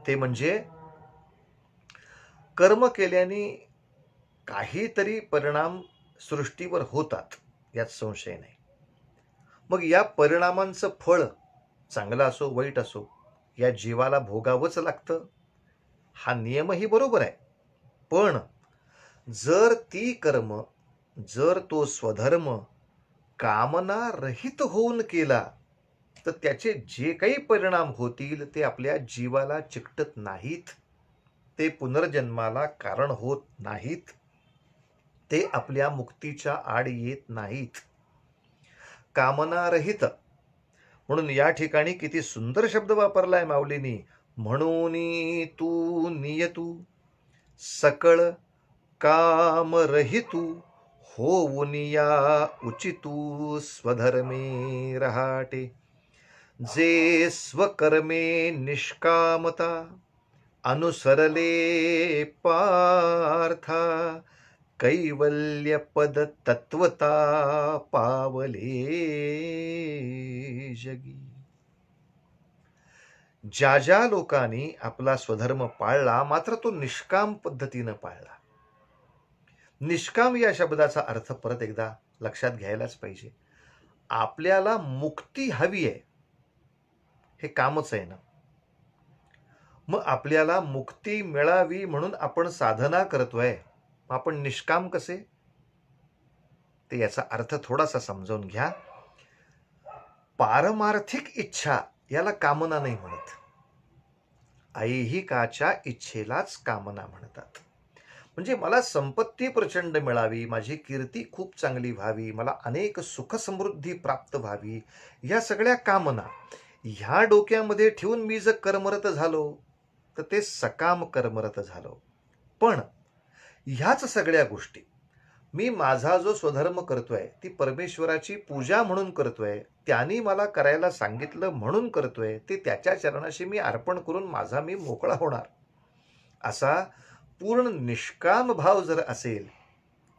ते म्हणजे कर्म केल्याने काहीतरी परिणाम सृष्टीवर होतात, यात संशय नाही. मग या परिणामांचं फळ चांगलं असो वाईट असो, या जीवाला भोगावंच लागतं. हा नियमही बरोबर आहे. पण जर ती कर्म जर तो स्वधर्म कामना रहित होऊन केला तर त्याचे जे काही परिणाम होतील ते आपल्या जीवाला चिकटत नाहीत, ते पुनर्जन्माला कारण होत नाहीत, ते आपल्या मुक्तीच्या आड येत नाहीत. कामना रहित म्हणून या ठिकाणी किती सुंदर शब्द वापरलाय माऊलीनी. म्हणून तू नियतू सकळ काम रहितू होऊन या उचितू स्वधर्मे रहाटे. जे स्वकर्मे निष्कामता अनुसरले पार्था कैवल्य पद तत्वता पावले जगी. ज्या ज्या लोकांनी आपला स्वधर्म पाळला मात्र तो निष्काम पद्धतीनं पाळला. निष्काम या शब्दाचा अर्थ परत एकदा लक्षात घ्यायलाच पाहिजे. आपल्याला मुक्ती हवी आहे, हे कामच आहे ना. मग आपल्याला मुक्ती मिळावी म्हणून आपण साधना करतोय, आपण निष्काम कसे? ते याचा अर्थ थोडासा समजावून घ्या. पारमार्थिक इच्छा याला कामना नाही म्हणत, ऐहिकाच्या इच्छेलाच कामना म्हणतात. म्हणजे मला संपत्ती प्रचंड मिळावी, माझी कीर्ती खूप चांगली व्हावी, मला अनेक सुख समृद्धी प्राप्त व्हावी, या सगळ्या कामना ह्या डोक्यामध्ये ठेवून मी जर कर्मरत झालो तर ते सकाम कर्मरत झालो. पण ह्याच सगळ्या गोष्टी मी माझा जो स्वधर्म करतोय ती परमेश्वराची पूजा म्हणून करतोय, त्यांनी मला करायला सांगितलं म्हणून करतोय, ते त्याच्या चरणाशी मी अर्पण करून माझा मी मोकळा होणार, असा पूर्ण निष्काम भाव जर असेल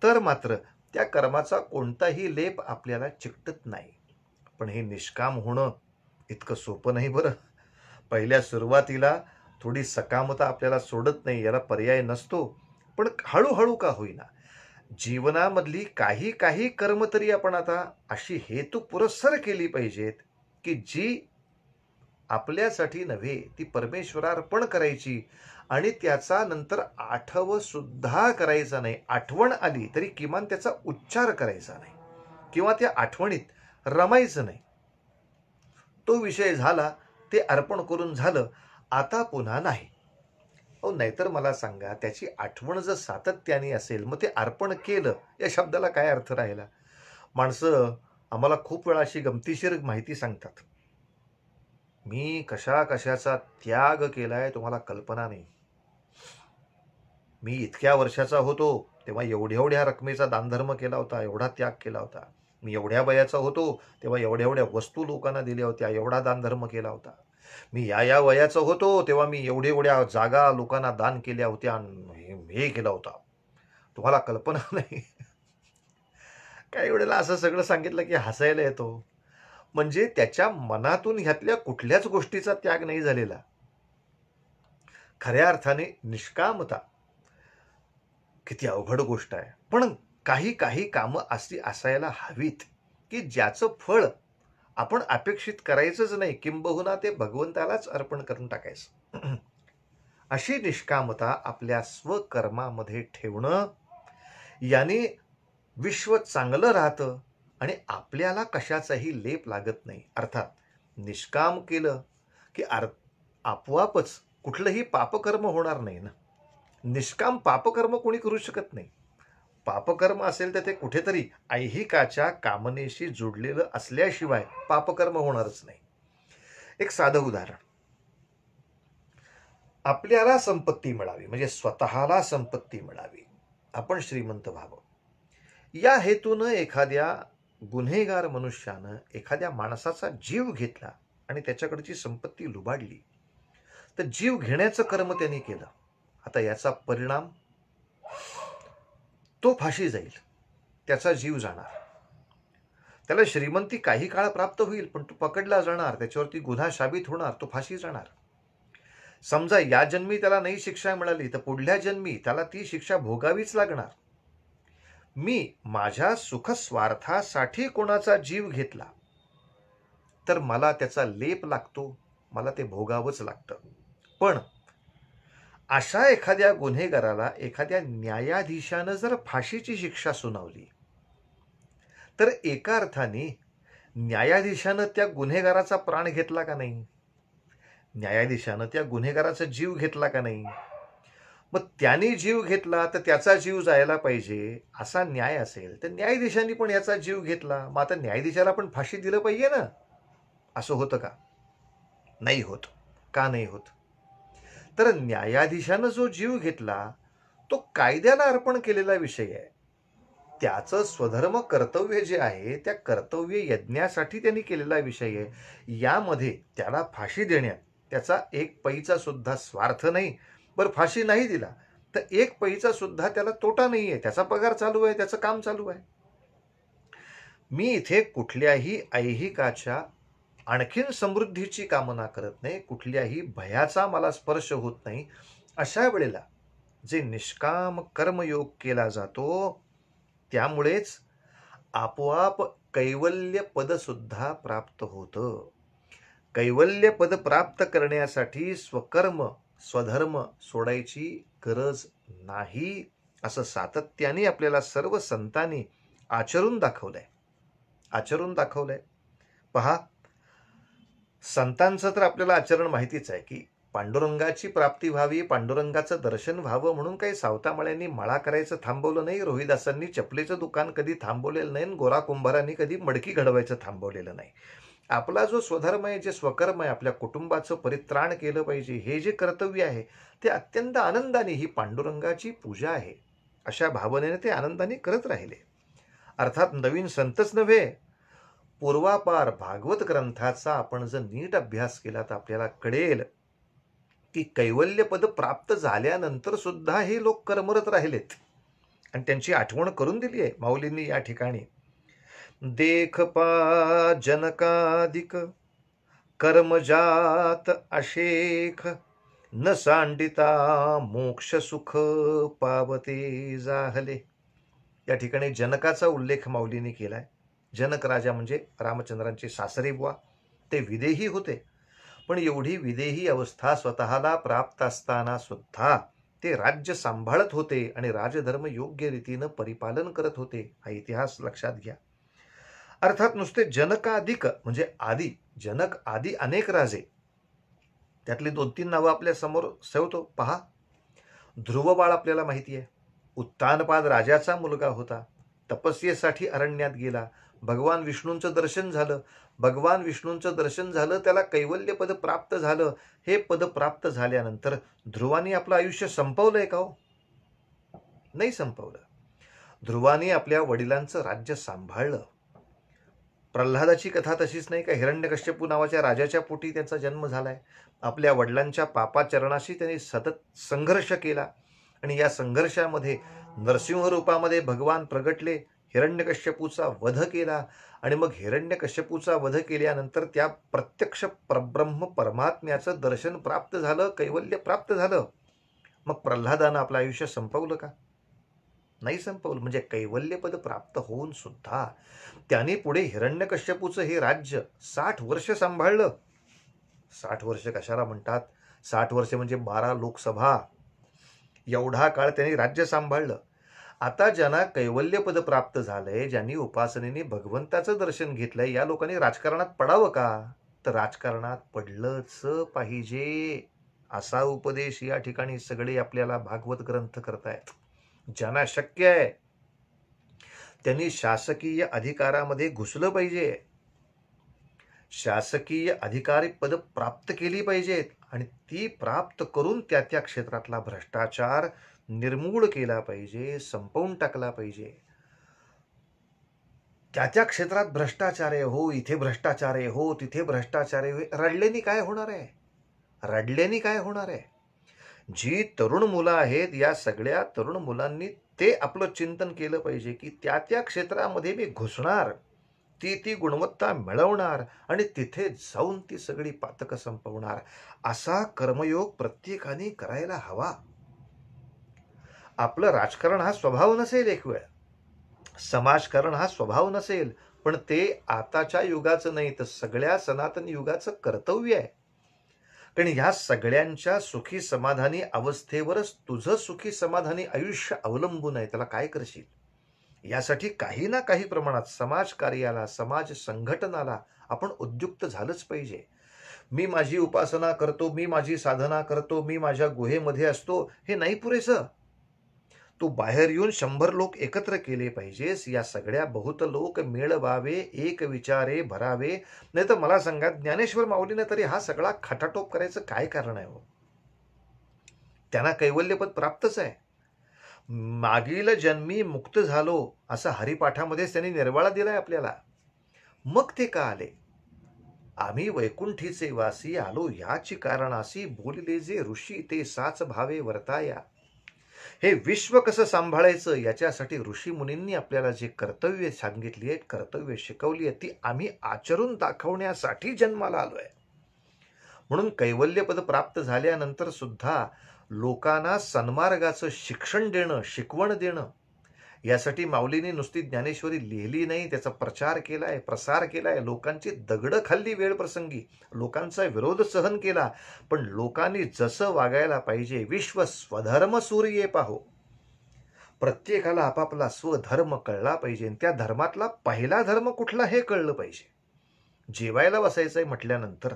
तर मात्र त्या कर्माचा कोणताही लेप आपल्याला चिकटत नाही. पण हे निष्काम होणं इतकं सोपं नाही बरं. पहिल्या सुरुवातीला थोडी सकामता आपल्याला सोडत नाही, याला पर्याय नसतो. पण हळूहळू का होईना जीवनामधली काही काही कर्म तरी आपण आता अशी हेतू पुरस्सर केली पाहिजेत की जी आपल्यासाठी नव्हे, ती परमेश्वरार्पण करायची आणि त्याचा नंतर आठव सुद्धा करायचा नाही. आठवण आली तरी किमान त्याचा उच्चार करायचा नाही किंवा त्या आठवणीत रमायचं नाही. तो विषय झाला, ते अर्पण करून झालं, आता पुन्हा नाही. नाहीतर मला सांगा, त्याची आठवण जर सातत्याने असेल मग ते अर्पण केलं या शब्दाला काय अर्थ राहिला? माणसं आम्हाला खूप वेळा अशी गमतीशीर माहिती सांगतात, मी कशा कशाचा त्याग केलाय तुम्हाला कल्पना नाही. मी इतक्या वर्षाचा होतो तेव्हा एवढ्या एवढ्या रकमेचा दानधर्म केला होता, एवढा त्याग केला होता. मी एवढ्या वयाचा होतो तेव्हा एवढ्या एवढ्या वस्तू लोकांना दिल्या होत्या, एवढा दानधर्म केला होता. मी या वयाचा होतो तेव्हा मी एवढ्या एवढ्या जागा लोकांना दान केल्या होत्या, हे केला होता, तुम्हाला कल्पना नाही. काही वेळेला असं सगळं सांगितलं की हसायला येतो. म्हणजे त्याच्या मनातून ह्यातल्या कुठल्याच गोष्टीचा त्याग नाही झालेला. खऱ्या अर्थाने निष्कामता किती अवघड गोष्ट आहे. पण काही काही कामं अशी असायला हवीत की ज्याचं फळ आपण अपेक्षित करायचंच नाही, किंबहुना ते भगवंतालाच अर्पण करून टाकायचं. अशी निष्कामता आपल्या स्वकर्मामध्ये ठेवणं, याने विश्व चांगलं राहतं आणि आपल्याला कशाचाही लेप लागत नाही. अर्थात निष्काम केलं की आपोआपच कुठलंही पापकर्म होणार नाही ना. निष्काम पापकर्म कोणी करू शकत नाही. पापकर्म असेल तर ते कुठेतरी ऐहिकाच्या कामनेशी जोडलेलं असल्याशिवाय पापकर्म होणारच नाही. एक साधं उदाहरण, आपल्याला संपत्ती मिळावी म्हणजे स्वतःला संपत्ती मिळावी, आपण श्रीमंत व्हावं, या हेतूनं एखाद्या गुन्हेगार मनुष्यानं एखाद्या माणसाचा जीव घेतला आणि त्याच्याकडची संपत्ती लुबाडली, तर जीव घेण्याचं कर्म त्यांनी केलं. आता याचा परिणाम, तो फाशी जाईल, त्याचा जीव जाणार, त्याला श्रीमंती काही काळ प्राप्त होईल, पण तो पकडला जाणार, त्याच्यावरती गुन्हा साबित होणार, तो फाशी जाणार. समजा या जन्मी त्याला नाही शिक्षा मिळाली तर पुढल्या जन्मी त्याला ती शिक्षा भोगावीच लागणार. मी माझ्या सुख स्वार्थासाठी कोणाचा जीव घेतला तर मला त्याचा लेप लागतो, मला ते भोगावंच लागतं. पण अशा एखाद्या गुन्हेगाराला एखाद्या न्यायाधीशानं जर फाशीची शिक्षा सुनावली तर एका अर्थाने न्यायाधीशानं त्या गुन्हेगाराचा प्राण घेतला का नाही? न्यायाधीशानं त्या गुन्हेगाराचा जीव घेतला का नाही? मग त्याने जीव घेतला तर त्याचा जीव जायला पाहिजे असा न्याय असेल तर न्यायाधीशांनी पण याचा जीव घेतला, मग आता न्यायाधीशाला पण फाशी दिलं पाहिजे ना. असं होतं का? नाही होत. का नाही होत? तर न्यायाधीशानं जो जीव घेतला तो कायद्याला अर्पण केलेला विषय आहे. त्याचं स्वधर्म कर्तव्य जे आहे त्या कर्तव्य यज्ञासाठी त्यांनी केलेला विषय आहे. यामध्ये त्याला फाशी देण्यात त्याचा एक पैचा सुद्धा स्वार्थ नाही. बरं, फाशी नाही दिला तर एक पैचा सुद्धा त्याला तोटा नाही आहे. त्याचा पगार चालू आहे, त्याचं काम चालू आहे. मी इथे कुठल्याही ऐहिकाच्या आणखीन समृद्धीची कामना करत नाही, कुठल्याही भयाचा मला स्पर्श होत नाही. अशा वेळेला जे निष्काम कर्मयोग केला जातो त्यामुळेच आपोआप कैवल्य पद सुद्धा प्राप्त होतं. कैवल्य पद प्राप्त करण्यासाठी स्वकर्म स्वधर्म सोडायची गरज नाही, असं सातत्याने आपल्याला सर्व संतांनी आचरून दाखवलंय. पहा, संतांचं तर आपल्याला आचरण माहितीच आहे की पांडुरंगाची प्राप्ती व्हावी, पांडुरंगाचं दर्शन व्हावं म्हणून काही सावतामाळ्यांनी मळा करायचं थांबवलं नाही, रोहिदासांनी चपलेचं दुकान कधी थांबवलेलं नाही, गोरा कुंभारांनी कधी मडकी घडवायचं थांबवलेलं नाही. आपला जो स्वधर्म आहे, जे स्वकर्म आहे, आपल्या कुटुंबाचं परित्राण केलं पाहिजे, हे जे कर्तव्य आहे ते अत्यंत आनंदाने, ही पांडुरंगाची पूजा आहे अशा भावनेने ते आनंदाने करत राहिले. अर्थात नवीन संतच नव्हे, पूर्वापार भागवत ग्रंथाचा आपण जर नीट अभ्यास केला तर आपल्याला कळेल की कैवल्य पद प्राप्त झाल्यानंतर सुद्धा हे लोक कर्मरत राहिलेत आणि त्यांची आठवण करून दिली आहे माऊलींनी या ठिकाणी. देख पा जनकाधिक कर्मजात अशेख, न सांडिता मोक्ष सुख पावते जाहले. या ठिकाणी जनकाचा उल्लेख माऊलींनी केलाय. जनक राजा म्हणजे रामचंद्रांचे सासरे बुवा, ते विदेही होते, पण एवढी विदेही अवस्था स्वतःला प्राप्त असताना सुद्धा ते राज्य सांभाळत होते आणि राजधर्म योग्य रीतीनं परिपालन करत होते. हा इतिहास लक्षात घ्या. अर्थात नुसते जनकाधिक म्हणजे आधी, जनक आधी अनेक राजे, त्यातली 2-3 नावं आपल्या समोर ठेवतो. पहा, ध्रुवबाळ आपल्याला माहिती आहे, उत्तानपाद राजाचा मुलगा होता, तपस्येसाठी अरण्यात गेला, भगवान विष्णूंचं दर्शन झालं, त्याला कैवल्य पद प्राप्त झालं. हे पद प्राप्त झाल्यानंतर ध्रुवानी आपलं आयुष्य संपवलंय का हो? नाही संपवलं. ध्रुवानी आपल्या वडिलांचं राज्य सांभाळलं. प्रल्हादाची कथा तशीच नाही का, हिरण्यकश्यपू नावाच्या राजाच्या पोटी त्याचा जन्म झालाय. आपल्या वडिलांच्या पापाचरणाशी त्यांनी सतत संघर्ष केला आणि या संघर्षामध्ये नरसिंह रूपामध्ये भगवान प्रगटले, हिरण्यकश्यपूचा वध केला आणि मग हिरण्यकश्यपूचा वध केल्यानंतर त्या प्रत्यक्ष परब्रह्म परमात्म्याचं दर्शन प्राप्त झालं, कैवल्य प्राप्त झालं. मग प्रल्हादानं आपलं आयुष्य संपवलं का? नाही संपवलं. म्हणजे कैवल्य पद प्राप्त होऊन सुद्धा त्याने पुढे हिरण्यकश्यपूचं हे राज्य 60 वर्ष सांभाळलं. 60 वर्ष कशाला म्हणतात? 60 वर्ष म्हणजे 12 लोकसभा, एवढा काळ त्यांनी राज्य सांभाळलं. आता ज्यांना कैवल्य पद प्राप्त झालंय, ज्यांनी उपासनेने भगवंताचं दर्शन घेतलंय, या लोकांनी राजकारणात पडावं का? तर राजकारणात पडलंच पाहिजे असा उपदेश या ठिकाणी सगळे आपल्याला भागवत ग्रंथ करतायत. ज्यांना शक्य आहे त्यांनी शासकीय अधिकारामध्ये घुसलं पाहिजे, शासकीय अधिकारी पद प्राप्त केली पाहिजेत आणि ती प्राप्त करून त्या त्या क्षेत्रातला भ्रष्टाचार निर्मूळ केला पाहिजे, संपवून टाकला पाहिजे. त्या त्या क्षेत्रात भ्रष्टाचार आहे हो, इथे भ्रष्टाचार आहे हो, तिथे भ्रष्टाचार आहे. रडल्याने काय होणार आहे? रडल्याने काय होणार आहे? जी तरुण मुलं आहेत, या सगळ्या तरुण मुलांनी ते आपलं चिंतन केलं पाहिजे की त्या त्या क्षेत्रामध्ये मी घुसणार, ती गुणवत्ता मिळवणार आणि तिथे जाऊन ती सगळी पातकं संपवणार. असा कर्मयोग प्रत्येकाने करायला हवा. आपलं राजकारण हा स्वभाव नसेल, एक वेळ समाजकारण हा स्वभाव नसेल, पण ते आताच्या युगाचं नाही तर सगळ्या सनातन युगाचं कर्तव्य आहे. कारण ह्या सगळ्यांच्या सुखी समाधानी अवस्थेवरच तुझं सुखी समाधानी आयुष्य अवलंबून आहे. त्याला काय करशील? यासाठी काही ना काही प्रमाणात समाजकार्याला, समाज संघटनाला आपण उद्युक्त झालंच पाहिजे. मी माझी उपासना करतो, मी माझी साधना करतो, मी माझ्या गुहेमध्ये असतो, हे नाही पुरेसं. तू बाहेर येऊन 100 लोक एकत्र केले पाहिजेस. या सगळ्या बहुत लोक मेळ व्हावे, एक विचारे भरावे. नाही तर मला सांगा, ज्ञानेश्वर माऊलीने तरी हा सगळा खटाटोप करायचं काय कारण आहे हो? त्यांना कैवल्यपद प्राप्तच आहे. मागील जन्मी मुक्त झालो असं हरिपाठामध्येच त्यांनी निर्वाळा दिलाय आपल्याला. मग ते का आले? आम्ही वैकुंठीचे वासी आलो याची कारणासी, बोलले जे ऋषी ते साच भावे वर्ताया. हे विश्व कसं सांभाळायचं याच्यासाठी ऋषी मुनींनी आपल्याला जे कर्तव्य सांगितली आहेत, कर्तव्य शिकवली आहेत, ती आम्ही आचरून दाखवण्यासाठी जन्माला आलोय. म्हणून कैवल्यपद प्राप्त झाल्यानंतर सुद्धा लोकांना सन्मार्गाचं शिक्षण देणं, शिकवण देणं, यासाठी माऊलींनी नुसती ज्ञानेश्वरी लिहिली नाही, त्याचा प्रचार केलाय, प्रसार केलाय. लोकांची दगडं खाल्ली वेळ प्रसंगी, लोकांचा विरोध सहन केला, पण लोकांनी जसं वागायला पाहिजे, विश्व स्वधर्म सूर्ये पाहो, प्रत्येकाला आपापला स्वधर्म कळला पाहिजे. त्या धर्मातला पहिला धर्म कुठला हे कळलं पाहिजे. जेवायला बसायचंय म्हटल्यानंतर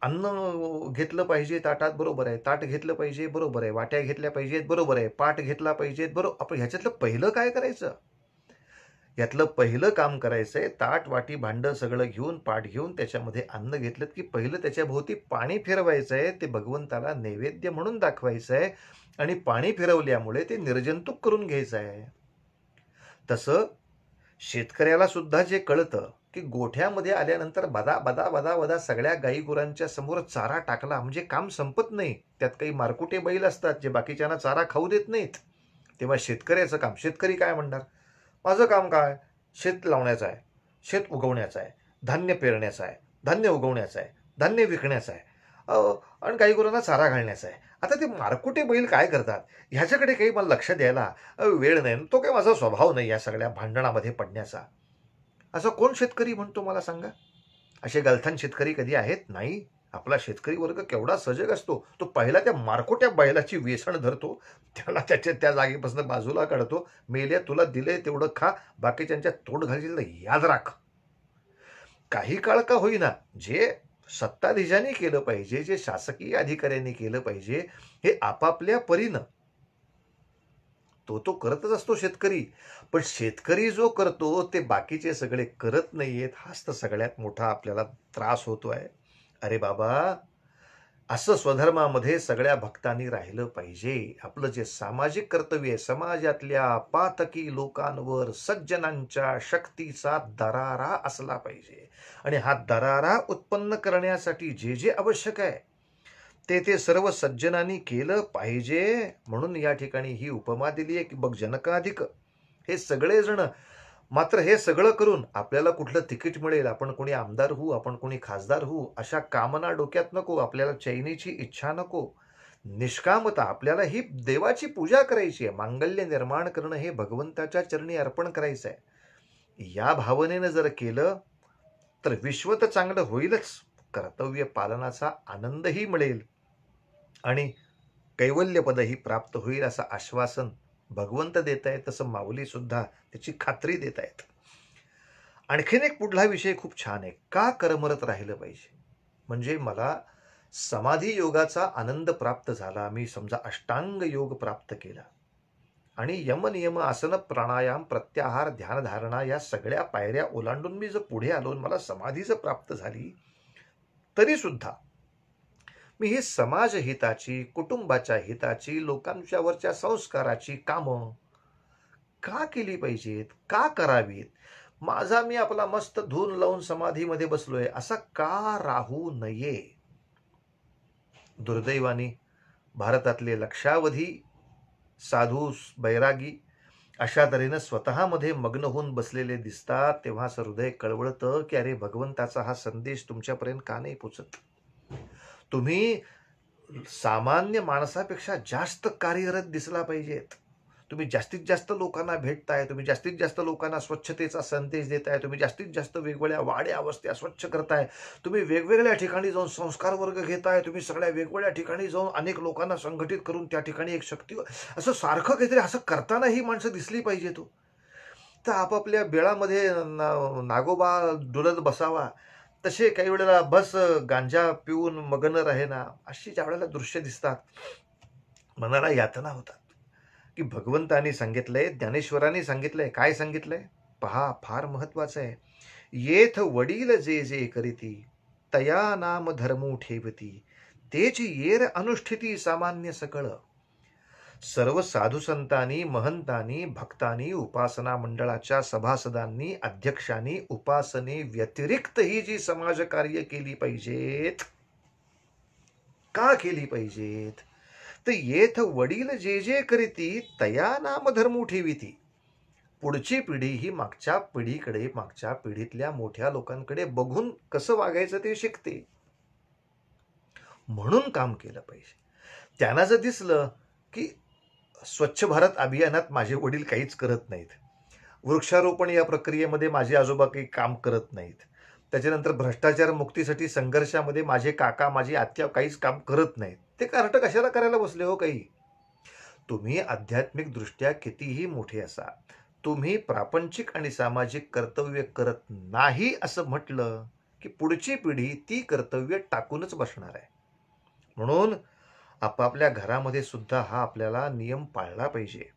अन्न घेतलं पाहिजे ताटात, बरोबर आहे. ताट घेतलं पाहिजे, बरोबर आहे. वाट्या घेतल्या पाहिजेत, बरोबर आहे. पाट घेतला पाहिजेत, बरोबर. आपण ह्याच्यातलं पहिलं काय करायचं? यातलं पहिलं काम करायचंय, ताट वाटी भांड सगळं घेऊन, पाट घेऊन त्याच्यामध्ये अन्न घेतलं की पहिलं त्याच्या भोवती पाणी फिरवायचंय. ते भगवंताला नैवेद्य म्हणून दाखवायचंय आणि पाणी फिरवल्यामुळे ते निर्जंतुक करून घ्यायचं आहे. तसं शेतकऱ्याला सुद्धा जे कळतं की गोठ्यामध्ये आल्यानंतर बदा बदा बदा बदा सगळ्या गाई गुरांच्या समोर चारा टाकला म्हणजे काम संपत नाही. त्यात काही मारकुटे बैल असतात जे बाकीच्यांना चारा खाऊ देत नाहीत. तेव्हा शेतकऱ्याचं काम, शेतकरी काय म्हणणार? माझं काम काय? शेत लावण्याचं आहे, शेत उगवण्याचं आहे, धान्य पेरण्याचं आहे, धान्य उगवण्याचं आहे, धान्य विकण्याचं आहे, आणि गाई गुरांना चारा घालण्याचा आहे. आता ते मारकुटे बैल काय करतात ह्याच्याकडे काही मला लक्ष द्यायला वेळ नाही. तो काही माझा स्वभाव नाही या सगळ्या भांडणामध्ये पडण्याचा. असं कोण शेतकरी म्हणतो मला सांगा? असे गलथान शेतकरी कधी आहेत? नाही. आपला शेतकरी वर्ग केवढा सजग असतो. तो पहिला त्या मारकोट्या बैलाची वेसण धरतो, त्याला त्याच्या त्या जागेपासून बाजूला काढतो. मेल्या तुला दिले तेवढं खा, बाकीच्यांच्या तोंड घालशील तर याद राख. काही काळ का होईना जे सत्ताधीशांनी केलं पाहिजे, जे शासकीय अधिकाऱ्यांनी केलं पाहिजे, हे आपापल्या परीनं तो करतच असतो शेतकरी. पण शेतकरी जो करतो ते बाकीचे सगळे करत नाहीयेत. हाच तर सगळ्यात मोठा आपल्याला त्रास होतोय. अरे बाबा, असं स्वधर्मामध्ये सगळ्या भक्तांनी राहिलं पाहिजे. आपलं जे सामाजिक कर्तव्य आहे, समाजातल्या पातकी लोकांवर सज्जनांच्या शक्तीचा दरारा असला पाहिजे. आणि हा दरारा उत्पन्न करण्यासाठी जे जे आवश्यक आहे ते सर्व सज्जनांनी केलं पाहिजे. म्हणून या ठिकाणी ही उपमा दिली आहे की बघ जनकाधिक हे सगळेजण. मात्र हे सगळं करून आपल्याला कुठलं तिकीट मिळेल, आपण कोणी आमदार होऊ, आपण कोणी खासदार होऊ, अशा कामना डोक्यात नको. आपल्याला चैनीची इच्छा नको. निष्कामता, आपल्याला ही देवाची पूजा करायची आहे. मांगल्य निर्माण करणं हे भगवंताच्या चरणी अर्पण करायचं आहे. या भावनेनं जर केलं तर विश्व तर चांगलं होईलच, कर्तव्य पालनाचा आनंदही मिळेल आणि कैवल्यपदही प्राप्त होईल असं आश्वासन भगवंत देत आहेत. तसं माऊली सुद्धा त्याची खात्री देत आहेत. आणखीन एक पुढला विषय खूप छान आहे. का कर्मरत राहिलं पाहिजे? म्हणजे मला समाधी योगाचा आनंद प्राप्त झाला, मी समजा अष्टांग योग प्राप्त केला आणि यम नियम आसन प्राणायाम प्रत्याहार ध्यानधारणा या सगळ्या पायऱ्या ओलांडून मी जर पुढे आलो, मला समाधी जर प्राप्त झाली, तरी सुद्धा मी ही समाज हिताची, कुटुंबाच्या हिताची, लोकांच्यावरच्या संस्काराची कामं का केली पाहिजेत, का करावीत? माझा मी आपला मस्त धून लावून समाधीमध्ये बसलोय असा का राहू नये? दुर्दैवाने भारतातले लक्षावधी साधू बैरागी अशा तऱ्हेनं स्वतःमध्ये मग्न होऊन बसलेले दिसतात. तेव्हा असं हृदय कळवळतं की अरे, भगवंताचा हा संदेश तुमच्यापर्यंत का नाही पोचत? तुम्ही सामान्य माणसापेक्षा जास्त कार्यरत दिसला पाहिजेत. तुम्ही जास्तीत जास्त लोकांना भेटताय, तुम्ही जास्तीत जास्त लोकांना स्वच्छतेचा संदेश देताय, तुम्ही जास्तीत जास्त वेगवेगळ्या वाड्या वस्त्या स्वच्छ करताय, तुम्ही वेगवेगळ्या ठिकाणी जाऊन संस्कार वर्ग घेताय, तुम्ही सगळ्या वेगवेगळ्या ठिकाणी जाऊन अनेक लोकांना संघटित करून त्या ठिकाणी एक शक्ती, असं सारखं काहीतरी असं करताना ही माणसं दिसली पाहिजे. तो तर आपापल्या बेळामध्ये नागोबा डुलत बसावा, तसे काही वेळेला बस गांजा पिऊन मगन राहे ना, अशी ज्या वेळेला दृश्य दिसतात मनाला यातना होतात. की भगवंतानी सांगितलंय, ज्ञानेश्वरांनी सांगितलंय, काय सांगितलंय पहा, फार महत्वाचं आहे. येथ वडील जे जे करीती तया नाम धर्मू ठेवती, तेच येर अनुष्ठिती सामान्य सकळ. सर्व साधू संतांनी, महंतांनी, भक्तांनी, उपासना मंडळाच्या सभासदांनी, अध्यक्षांनी उपासने व्यतिरिक्त ही जी समाज कार्य केली पाहिजेत, का केली पाहिजेत, तर येथ वडील जे जे करीती तया नाम धर्मू ठेविती. पुढची पिढी ही मागच्या पिढीकडे, मागच्या पिढीतल्या मोठ्या लोकांकडे बघून कसं वागायचं ते शिकते, म्हणून काम केलं पाहिजे. त्यांना जर दिसलं की स्वच्छ भारत अभियानात माझे वडील काहीच करत नाहीत, वृक्षारोपण या प्रक्रियेमध्ये माझे आजोबा काही काम करत नाहीत, त्याच्यानंतर भ्रष्टाचार मुक्तीसाठी संघर्षामध्ये माझे काका, माझी आत्या काहीच काम करत नाहीत, ते कार्ट कशाला करायला बसले हो काही. तुम्ही आध्यात्मिक दृष्ट्या कितीही मोठे असा, तुम्ही प्रापंचिक आणि सामाजिक कर्तव्य करत नाही असं म्हटलं की पुढची पिढी ती कर्तव्य टाकूनच बसणार आहे. म्हणून आपापल्या घरामध्ये सुद्धा हा आपल्याला नियम पाळला पाहिजे.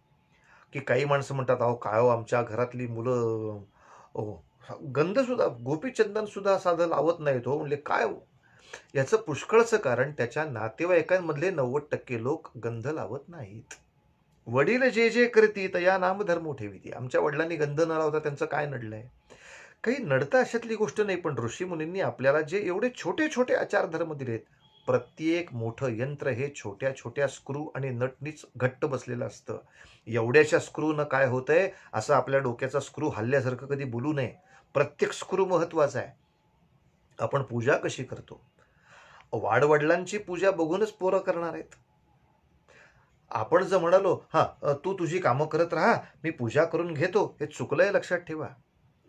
की काही माणसं म्हणतात, अहो काय हो, आमच्या घरातली मुलं गंध सुद्धा, गोपीचंदन सुद्धा साधं लावत नाहीत हो. म्हणले काय, याचं पुष्कळचं कारण त्याच्या नातेवाईकांमधले 90% लोक गंध लावत नाहीत. वडील जे जे करती तया नाम धर्मो ठेविती. आमच्या वडिलांनी गंध न लावता त्यांचं काय नडलंय, काही नडता अशातली गोष्ट नाही. पण ऋषी मुनींनी आपल्याला जे एवढे छोटे छोटे आचार धर्म दिलेत, प्रत्येक मोठं यंत्र हे छोट्या छोट्या स्क्रू आणि नटनीच घट्ट बसलेलं असतं. एवढ्याशा स्क्रूनं काय होतंय असं आपल्या डोक्याचा स्क्रू हल्ल्यासारखं कधी बोलू नये. प्रत्येक स्क्रू महत्वाचा आहे. आपण पूजा कशी करतो, वाडवडिलांची पूजा बघूनच पोरं करणार आहेत. आपण जर म्हणालो, हा तू तुझी कामं करत राहा, मी पूजा करून घेतो, हे चुकलंय, लक्षात ठेवा.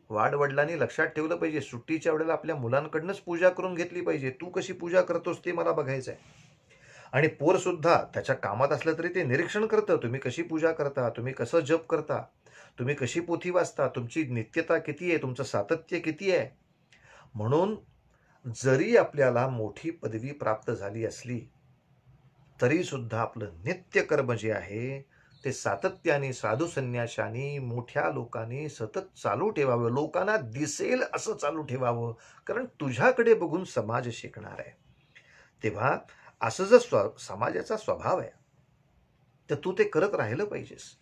वाडवडिलांनी लक्षात ठेवलं पाहिजे, सुट्टीच्या वेळेला आपल्या मुलांकडनंच पूजा करून घेतली पाहिजे. तू कशी पूजा करतोस ते मला बघायचं आहे. आणि पोर सुद्धा त्याच्या कामात असलं तरी ते निरीक्षण करतं, तुम्ही कशी पूजा करता, तुम्ही कसं जप करता, तुम्ही कशी पोथी वाचता, तुमची नित्यता किती आहे, तुमचं सातत्य किती आहे. म्हणून जरी आपल्याला मोठी पदवी प्राप्त झाली असली तरी सुद्धा आपलं नित्यकर्म जे आहे ते सातत्याने साधू संन्याशांनी, मोठ्या लोकांनी सतत चालू ठेवावं. लोकांना दिसेल असं चालू ठेवावं, कारण तुझ्याकडे बघून समाज शिकणार आहे. तेव्हा असं जर समाजाचा स्वभाव आहे तर तू ते करत राहिलं पाहिजेस.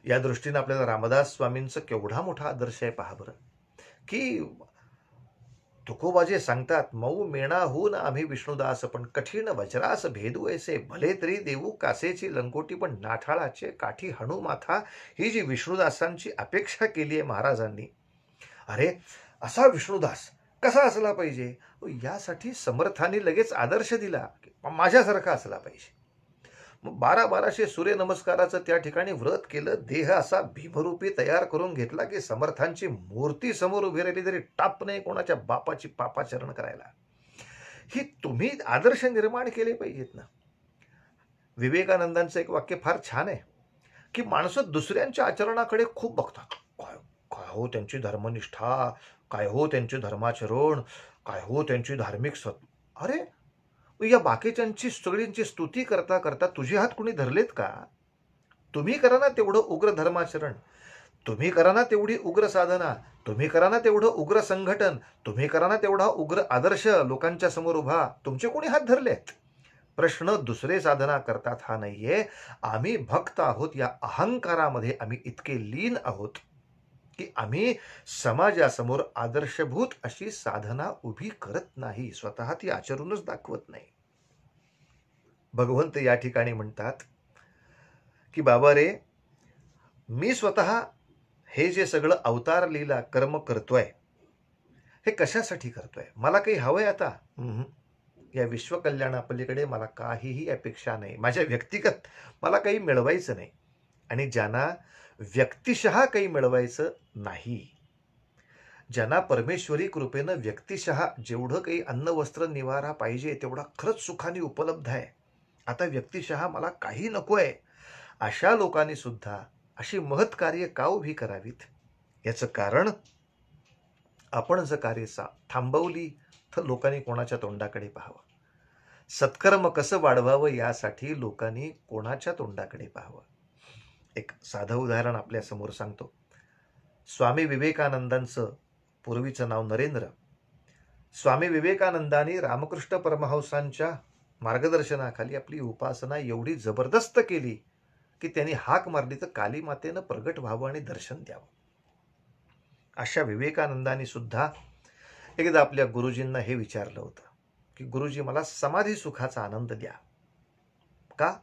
या दृष्टीने आपल्याला रामदास स्वामींचं केवढा मोठा आदर्श आहे पहा बरं. की तुकोबाजे सांगतात, मऊ मेणाहून आम्ही विष्णुदास, पण कठीण वज्रास भेदू ऐसे, भले तरी देऊ कासेची लंकोटी, पण नाठाळाचे काठी हणू माथा. ही जी विष्णुदासांची अपेक्षा केली आहे महाराजांनी, अरे असा विष्णुदास कसा असला पाहिजे, यासाठी समर्थांनी लगेच आदर्श दिला, माझ्यासारखा असला पाहिजे. मग 1200 सूर्यनमस्काराचं त्या ठिकाणी व्रत केलं, देह असा भीमरूपी तयार करून घेतला की समर्थांची मूर्ती समोर उभी राहिली तरी टाप नाही कोणाच्या बापाची पापाचरण करायला. ही तुम्ही आदर्श निर्माण केले पाहिजेत ना. विवेकानंदांचं एक वाक्य फार छान आहे की माणसं दुसऱ्यांच्या आचरणाकडे खूप बघतात. काय काय हो त्यांची धर्मनिष्ठा, काय हो त्यांचे धर्माचरण, काय हो त्यांची धार्मिक अरे या बाकीच्यांची सगळ्यांची स्तुती करता करता तुझे हात कुणी धरलेत का. तुम्ही करा ना तेवढं उग्र धर्माचरण, तुम्ही करा ना तेवढी उग्र साधना, तुम्ही करा ना तेवढं उग्र संघटन, तुम्ही करा ना तेवढा उग्र आदर्श लोकांच्या समोर उभा, तुमचे कोणी हात धरलेत. प्रश्न दुसरे साधना करतात हा नाहीये, आम्ही भक्त आहोत या अहंकारामध्ये आम्ही इतके लीन आहोत की आम्ही समाजासमोर आदर्शभूत अशी साधना उभी करत नाही, स्वतः ती आचरूनच दाखवत नाही. भगवंत या ठिकाणी म्हणतात की बाबा रे, मी स्वतः हे जे सगळं अवतार लीला कर्म करतोय हे कशासाठी करतोय, मला काही हवंय आता. या विश्वकल्याणापलीकडे मला काहीही अपेक्षा नाही, माझ्या व्यक्तिगत मला काही मिळवायचं नाही. आणि ज्यांना व्यक्तिशः काही मिळवायचं नाही, ज्यांना परमेश्वरी कृपेनं व्यक्तिशः जेवढं काही अन्न वस्त्र निवारा पाहिजे तेवढा खरंच सुखाने उपलब्ध आहे, आता व्यक्तिशः मला काही नको आहे, अशा लोकांनी सुद्धा अशी महत् कार्य का उभी करावीत? याचं कारण आपण जर कार्य थांबवली तर लोकांनी कोणाच्या तोंडाकडे पाहावं? सत्कर्म कसं वाढवावं यासाठी लोकांनी कोणाच्या तोंडाकडे पाहावं? एक साधं उदाहरण आपल्या समोर सांगतो. स्वामी विवेकानंदांचं पूर्वीचं नाव नरेंद्र. स्वामी विवेकानंदांनी रामकृष्ण परमहंसांच्या मार्गदर्शनाखाली आपली उपासना एवढी जबरदस्त केली की त्यांनी हाक मारली तर काली मातेनं प्रगट व्हावं आणि दर्शन द्यावं. अशा विवेकानंदांनी सुद्धा एकदा आपल्या गुरुजींना हे विचारलं होतं की गुरुजी मला समाधी सुखाचा आनंद द्या. का?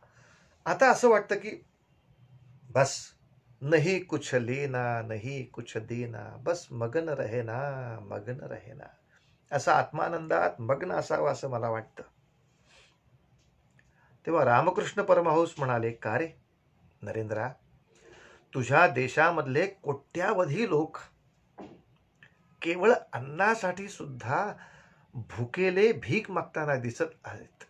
आता असं वाटतं की बस नहीं कुछ लेना नहीं कुछ देना, बस मगन रहेना मगन रहेना, असं आत्मानंदात मग्न असावं असं मला वाटतं. तेव्हा रामकृष्ण परमहंस म्हणाले, का रे नरेंद्रा, तुझ्या देशामधले कोट्यावधी लोक केवळ अन्नासाठी सुद्धा भुकेले भीक मागताना दिसत आहेत.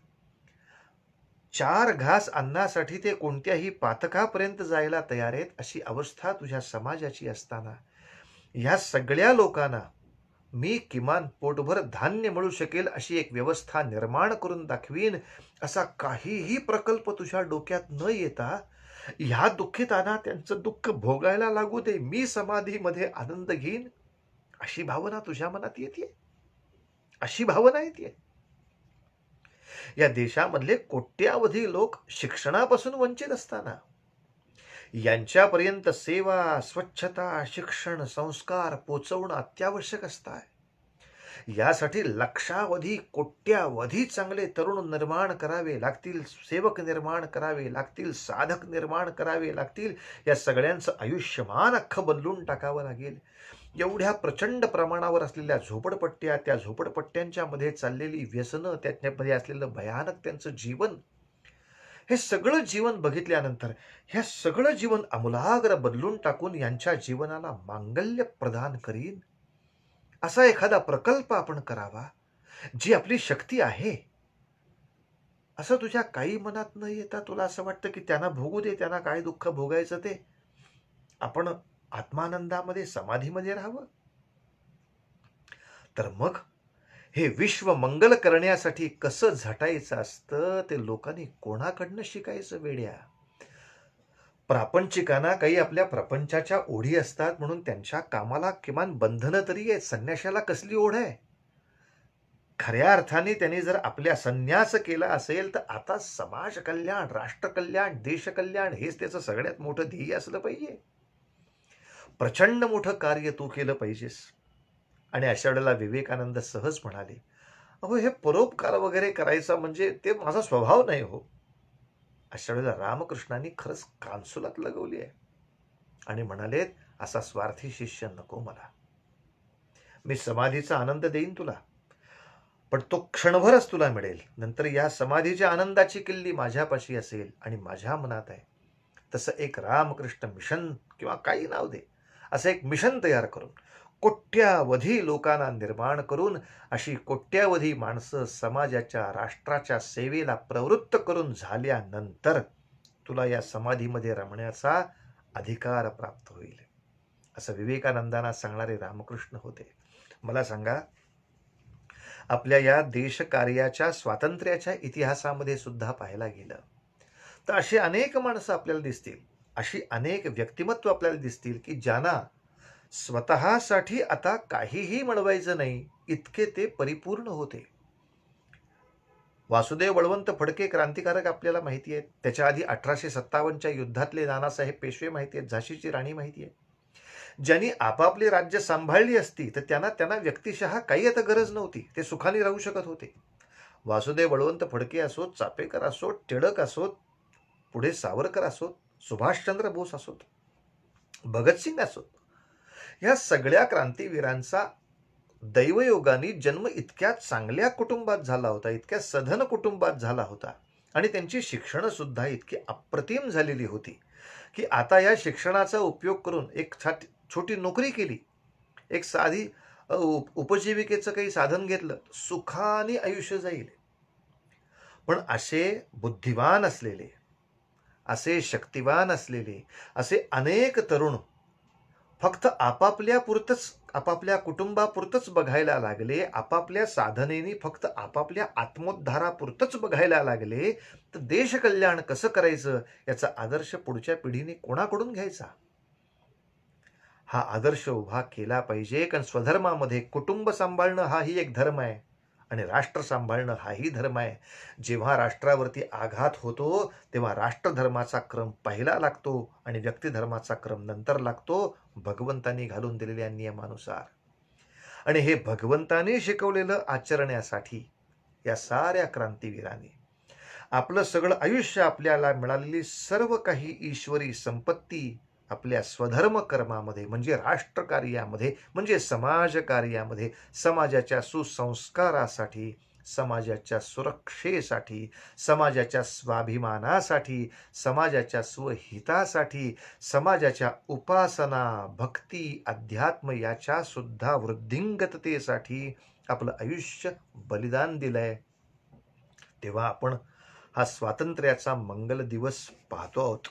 4 घास अन्नासाठी ते कोणत्याही पातकापर्यंत जायला तयार आहेत. अशी अवस्था तुझ्या समाजाची असताना ह्या सगळ्या लोकांना मी किमान पोटभर धान्य मिळू शकेल अशी एक व्यवस्था निर्माण करून दाखवीन, असा काहीही प्रकल्प तुझ्या डोक्यात न येता ह्या दुःखितांना त्यांचं दुःख भोगायला लागू दे, मी समाधीमध्ये आनंद घेईन, अशी भावना तुझ्या मनात येते? अशी भावना येते? या देशामधले कोट्यावधी लोक शिक्षणापासून वंचित असताना यांच्यापर्यंत सेवा, स्वच्छता, शिक्षण, संस्कार पोचवणं अत्यावश्यक असतं. यासाठी लक्षावधी कोट्यावधी चांगले तरुण निर्माण करावे लागतील, सेवक निर्माण करावे लागतील, साधक निर्माण करावे लागतील. या सगळ्यांचं आयुष्यमान अख्खं बदलून टाकावं लागेल. एवढ्या प्रचंड प्रमाणावर असलेल्या झोपडपट्ट्या, त्या झोपडपट्ट्यांच्या मध्ये चाललेली व्यसनं, त्याच्यामध्ये असलेलं भयानक त्यांचं जीवन, हे सगळं जीवन बघितल्यानंतर हे सगळं जीवन आमूलाग्र बदलून टाकून यांच्या जीवनाला मांगल्य प्रदान करीन असा एखादा प्रकल्प आपण करावा, जी आपली शक्ती आहे. असं तुझ्या काही मनात न येता तुला असं वाटतं की त्यांना भोगू दे, त्यांना काय दुःख भोगायचं ते, आपण आत्मानंदामध्ये समाधीमध्ये राहावं. तर मग हे विश्व मंगल करण्यासाठी कसं झटायचं असतं ते लोकांनी कोणाकडनं शिकायचं वेड्या? प्रापंचिकांना काही आपल्या प्रपंचाच्या ओढी असतात म्हणून त्यांच्या कामाला किमान बंधनं तरी आहेत. संन्याशाला कसली ओढ आहे? खऱ्या अर्थाने त्यांनी जर आपल्या संन्यास केला असेल तर आता समाज कल्याण, राष्ट्र कल्याण, देश कल्याण हेच त्याचं सगळ्यात मोठं ध्येय असलं पाहिजे. प्रचंड मोठं कार्य तू केलं पाहिजेस. आणि अशा वेळेला विवेकानंद सहज म्हणाले, अहो हे परोपकार वगैरे करायचा म्हणजे ते माझा स्वभाव नाही हो. अशा वेळेला रामकृष्णांनी खरंच कानसुलात लगवली आहे आणि म्हणालेत, असा स्वार्थी शिष्य नको मला. मी समाधीचा आनंद देईन तुला, पण तो क्षणभरच तुला मिळेल. नंतर या समाधीच्या आनंदाची किल्ली माझ्यापाशी असेल आणि माझ्या मनात आहे तसं एक रामकृष्ण मिशन किंवा काही नाव दे, असं एक मिशन तयार करून कोट्यावधी लोकांना निर्माण करून अशी कोट्यावधी माणसं समाजाच्या, राष्ट्राच्या सेवेला प्रवृत्त करून झाल्यानंतर तुला या समाधीमध्ये रमण्याचा अधिकार प्राप्त होईल, असं विवेकानंदांना सांगणारे रामकृष्ण होते. मला सांगा, आपल्या या देशकार्याच्या स्वातंत्र्याच्या इतिहासामध्ये सुद्धा पाहायला गेलं तर अशी अनेक माणसं आपल्याला दिसतील, अशी अनेक व्यक्तिमत्व आपल्याला दिसतील की ज्यांना स्वतःसाठी आता काहीही मिळवायचं नाही इतके ते परिपूर्ण होते. वासुदेव बळवंत फडके क्रांतिकारक आपल्याला माहिती आहेत. त्याच्या आधी 1857च्या युद्धातले नानासाहेब पेशवे माहिती आहेत, झाशीची राणी माहिती आहे. ज्यांनी आपापली राज्य सांभाळली असती तर त्यांना व्यक्तिशः काही आता गरज नव्हती, ते सुखाने राहू शकत होते. वासुदेव बळवंत फडके असोत, चापेकर असोत, टिळक असोत, पुढे सावरकर असोत, सुभाषचंद्र बोस असोत, भगतसिंग असोत, या सगळ्या क्रांतीवीरांचा दैवयोगाने जन्म इतक्या चांगल्या कुटुंबात झाला होता, इतक्या सधन कुटुंबात झाला होता आणि त्यांची शिक्षण सुद्धा इतकी अप्रतिम झालेली होती की आता या शिक्षणाचा उपयोग करून एक छोटी नोकरी केली, एक साधी उपजीविकेचं काही साधन घेतलं, सुखाने आयुष्य जाईल. पण असे बुद्धिवान असलेले, असे शक्तिवान असलेले असे अनेक तरुण फक्त आपापल्या कुटुंबापुरतच बघायला लागले, आपापल्या साधनेने फक्त आपापल्या आत्मोद्धारापुरतच बघायला लागले, तर देश कल्याण कसं करायचं याचा आदर्श पुढच्या पिढीने कोणाकडून घ्यायचा? हा आदर्श उभा केला पाहिजे. कारण स्वधर्मामध्ये कुटुंब सांभाळणं हाही एक धर्म आहे आणि राष्ट्र सांभाळणं हाही धर्म आहे. जेव्हा राष्ट्रावरती आघात होतो तेव्हा राष्ट्रधर्माचा क्रम पहिला लागतो आणि व्यक्तिधर्माचा क्रम नंतर लागतो, भगवंतांनी घालून दिलेल्या नियमानुसार. आणि हे भगवंतांनी शिकवलेलं आचरण्यासाठी या साऱ्या क्रांतीवीरांनी आपलं सगळं आयुष्य, आपल्याला मिळालेली सर्व काही ईश्वरी संपत्ती आपल्या स्वधर्म कर्मामध्ये म्हणजे राष्ट्रकार्यामध्ये म्हणजे समाजकार्यामध्ये, समाजाच्या सुसंस्कारासाठी, समाजाच्या सुरक्षेसाठी, समाजाच्या स्वाभिमानासाठी, समाजाच्या स्वहितासाठी, समाजाच्या उपासना, भक्ती, अध्यात्म याच्या सुद्धा वृद्धिंगततेसाठी आपलं आयुष्य बलिदान दिलंय. तेव्हा आपण हा स्वातंत्र्याचा मंगल दिवस पाहतो आहोत.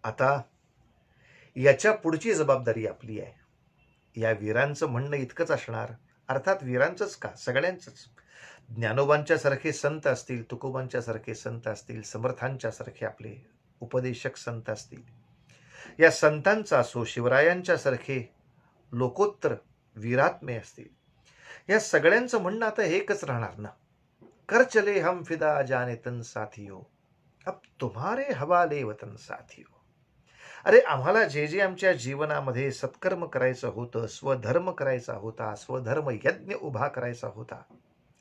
आता याच्या पुढची जबाबदारी आपली आहे. या वीरांचं म्हणणं इतकंच असणार, अर्थात वीरांचंच का, सगळ्यांचंच. ज्ञानोबांच्या सारखे संत असतील, तुकोबांच्या सारखे संत असतील, समर्थांच्या सारखे आपले उपदेशक संत असतील, या संतांचा असो, शिवरायांच्या सारखे लोकोत्तर वीरात्मे असतील, या सगळ्यांचं म्हणणं आता एकच राहणार ना, कर चले हम फिदा जाने तन साथियो, अब तुम्हारे हवाले वतन साथियो. अरे आम्हाला जे जे आमच्या जीवनामध्ये सत्कर्म करायचं होतं, स्वधर्म करायचा होता, स्वधर्म यज्ञ उभा करायचा होता,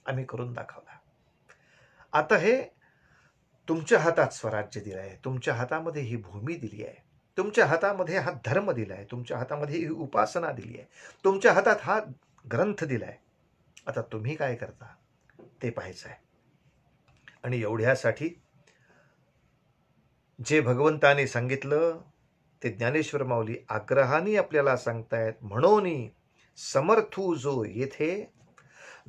आम्ही करून दाखवला. आता हे तुमच्या हातात स्वराज्य दिलंय, तुमच्या हातामध्ये ही भूमी दिली आहे, तुमच्या हातामध्ये हा धर्म दिलाय, तुमच्या हातामध्ये ही उपासना दिली आहे, तुमच्या हातात हा ग्रंथ दिलाय. आता तुम्ही काय करता ते पाहायचं आहे. आणि एवढ्यासाठी जे भगवंताने सांगितलं ते ज्ञानेश्वर माऊली आग्रहाने आपल्याला सांगतायत. म्हणून समर्थू जो येथे,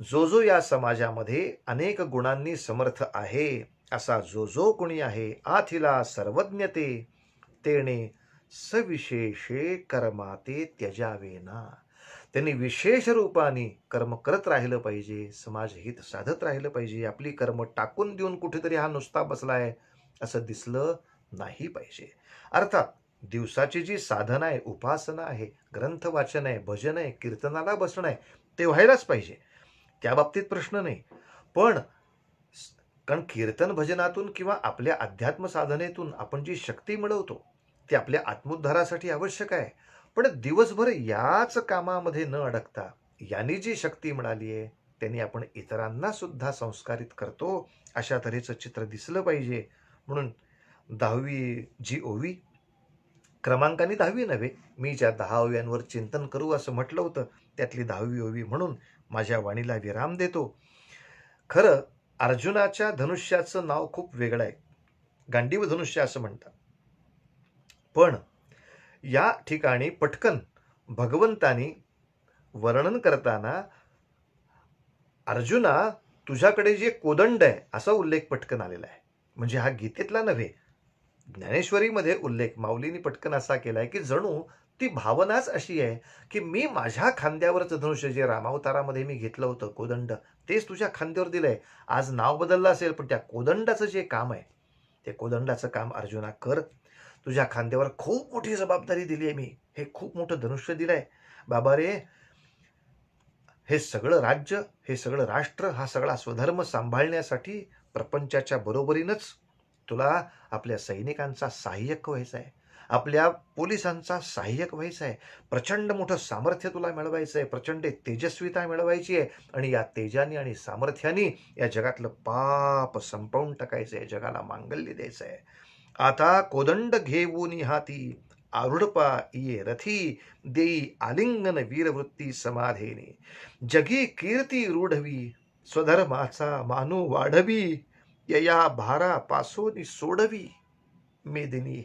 जो जो या समाजामध्ये अनेक गुणांनी समर्थ आहे, असा जो जो कोणी आहे, आथिला सर्वज्ञते तेने सविशेषे कर्माते त्यजावे ना. त्यांनी विशेष रूपाने कर्म करत राहिलं पाहिजे, समाजहित साधत राहिलं पाहिजे. आपली कर्म टाकून देऊन कुठेतरी हा नुसता बसलाय असं दिसलं नाही पाहिजे. अर्थात दिवसाची जी साधना आहे, उपासना आहे, ग्रंथ वाचन आहे, भजन आहे, कीर्तनाला बसणं आहे, ते व्हायलाच पाहिजे, त्या बाबतीत प्रश्न नाही. पण कारण कीर्तन भजनातून किंवा आपल्या अध्यात्म साधनेतून आपण जी शक्ती मिळवतो ती आपल्या आत्मोद्धारासाठी आवश्यक आहे. पण दिवसभर याच कामामध्ये न अडकता यांनी जी शक्ती मिळाली आहे त्यांनी आपण इतरांना सुद्धा संस्कारित करतो, अशा तऱ्हेचं चित्र दिसलं पाहिजे. म्हणून 10वी जी ओवी, क्रमांकाने 10वी नव्हे, मी ज्या 10 ओव्यांवर चिंतन करू असं म्हटलं होतं त्यातली 10वी ओवी म्हणून माझ्या वाणीला विराम देतो. खरं अर्जुनाच्या धनुष्याचं नाव खूप वेगळं आहे, गांडीव धनुष्य असं म्हणतात. पण या ठिकाणी पटकन भगवंतानी वर्णन करताना अर्जुना तुझ्याकडे जे कोदंड आहे असा उल्लेख पटकन आलेला आहे. म्हणजे हा गीतेतला नव्हे, ज्ञानेश्वरीमध्ये उल्लेख माऊलींनी पटकन असा केलाय की जणू ती भावनाच अशी आहे की मी माझ्या खांद्यावरचं धनुष्य जे रामावतारामध्ये मी घेतलं होतं कोदंड, तेच तुझ्या खांद्यावर दिलंय. आज नाव बदललं असेल पण त्या कोदंडाचं जे काम आहे ते कोदंडाचं काम अर्जुना कर. तुझ्या खांद्यावर खूप मोठी जबाबदारी दिली आहे मी, हे खूप मोठं धनुष्य दिलंय बाबा रे. हे सगळं राज्य, हे सगळं राष्ट्र, हा सगळा स्वधर्म सांभाळण्यासाठी प्रपंचाच्या बरोबरीनंच तुला आपल्या सैनिकांचा सहाय्यक व्हायचा आहे, आपल्या पोलिसांचा सहाय्यक व्हायचा आहे. प्रचंड मोठं सामर्थ्य तुला मिळवायचं आहे, प्रचंड तेजस्विता मिळवायची आहे आणि या तेजाने आणि सामर्थ्याने या जगातलं पाप संपवून टाकायचं आहे, जगाला मांगल्य द्यायचं आहे. आता कोदंड घेऊन हाती आरूढपा ये रथी, देई आलिंगन वीरवृत्ती समाधेने, जगी कीर्ती रूढवी, स्वधर्माचा मानू वाढवी, यया भारा पासोनी सोडवी मेदिनी.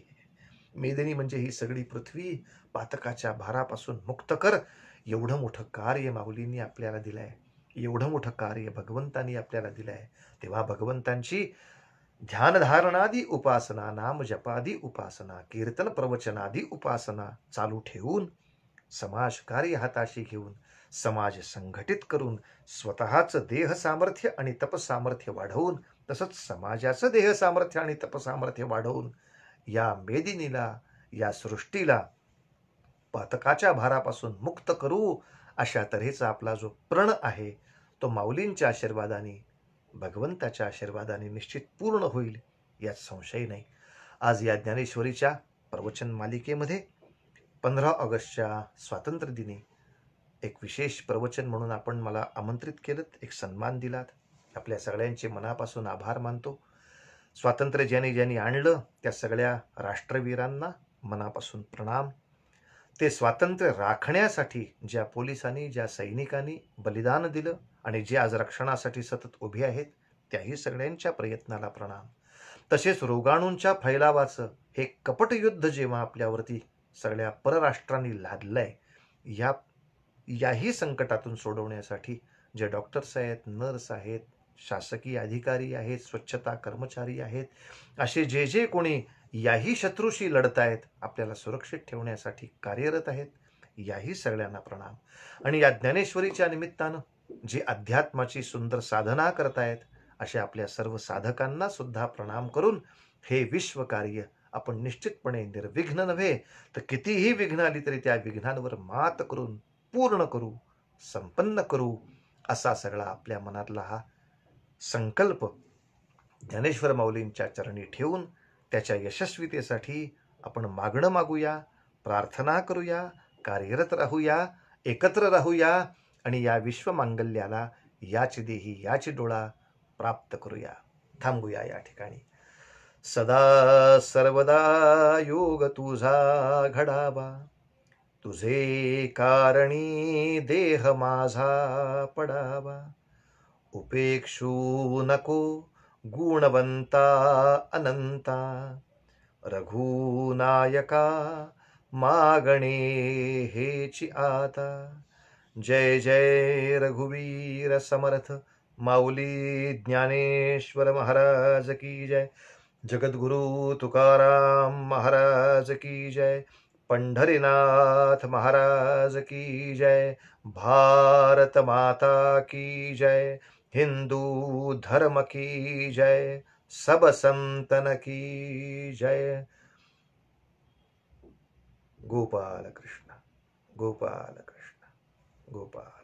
मेदिनी म्हणजे ही सगळी पृथ्वी पातकाच्या भारापासून मुक्त कर. एवढं मोठं कार्य माऊलींनी आपल्याला दिलंय, एवढं मोठं कार्य भगवंतांनी आपल्याला दिलंय. तेव्हा भगवंतांची ध्यानधारणादी उपासना, नाम जपादी उपासना, कीर्तन प्रवचनादी उपासना चालू ठेवून, समाज कार्य हाताशी घेऊन, समाज संघटित करून, स्वतःचं देह सामर्थ्य आणि तप सामर्थ्य वाढवून, तसंच समाजाचं देह सामर्थ्य आणि तप सामर्थ्य वाढवून या मेदिनीला, या सृष्टीला पातकाच्या भारापासून मुक्त करू, अशा तऱ्हेचा आपला जो प्रण आहे तो माऊलींच्या आशीर्वादाने, भगवंताच्या आशीर्वादाने निश्चित पूर्ण होईल, यात संशय नाही. आज या ज्ञानेश्वरीच्या प्रवचन मालिकेमध्ये 15 ऑगस्टच्या स्वातंत्र्य दिनी एक विशेष प्रवचन म्हणून आपण मला आमंत्रित केलं, एक सन्मान दिलात. आपल्या सगळ्यांचे मनापासून आभार मानतो. स्वातंत्र्य ज्यांनी ज्यांनी आणलं त्या सगळ्या राष्ट्रवीरांना मनापासून प्रणाम. ते स्वातंत्र्य राखण्यासाठी ज्या पोलिसांनी, ज्या सैनिकांनी बलिदान दिलं आणि जे आज रक्षणासाठी सतत उभे आहेत, त्याही सगळ्यांच्या प्रयत्नाला प्रणाम. तसेच रोगाणूंच्या फैलावाचं हे कपट युद्ध जेव्हा आपल्यावरती सगळ्या परराष्ट्रांनी लादलंय, याही संकटातून सोडवण्यासाठी जे डॉक्टर्स आहेत, नर्स आहेत, शासकीय अधिकारी आहेत, स्वच्छता कर्मचारी आहेत, असे जे जे कोणी याही शत्रूशी लढतायत, आपल्याला सुरक्षित ठेवण्यासाठी कार्यरत आहेत, याही सगळ्यांना प्रणाम. आणि या ज्ञानेश्वरीच्या निमित्तानं जे अध्यात्माची सुंदर साधना करतायत, अशा आपल्या सर्व साधकांना सुद्धा प्रणाम करून हे विश्वकार्य आपण निश्चितपणे निर्विघ्न नव्हे तर कितीही विघ्न आली तरी त्या विघ्नांवर मात करून पूर्ण करू, संपन्न करू, असा सगळा आपल्या मनातला हा संकल्प ज्ञानेश्वर माऊलींच्या चरणी ठेवून त्याच्या यशस्वीतेसाठी आपण मागणं मागूया, प्रार्थना करूया, कार्यरत राहूया, एकत्र राहूया आणि या विश्वमांगल्याला याच देही याच डोळा प्राप्त करूया. थांबूया या ठिकाणी. सदा सर्वदा योग तुझा घडावा, तुझे कारणी देह माझा पडावा. उपेक्षू नको गुणवंता अनंता, रघुनायका मागणे हेची आता. जय जय रघुवीर समर्थ माऊली ज्ञानेश्वर महाराज की जय. जगद्गुरु तुकाराम महाराज की जय. पंढरीनाथ महाराज की जय. भारत माता की जय. हिंदू धर्म की जय. सब संतन की जय. गोपाल कृष्ण, गोपाल कृष्ण, गोपाल.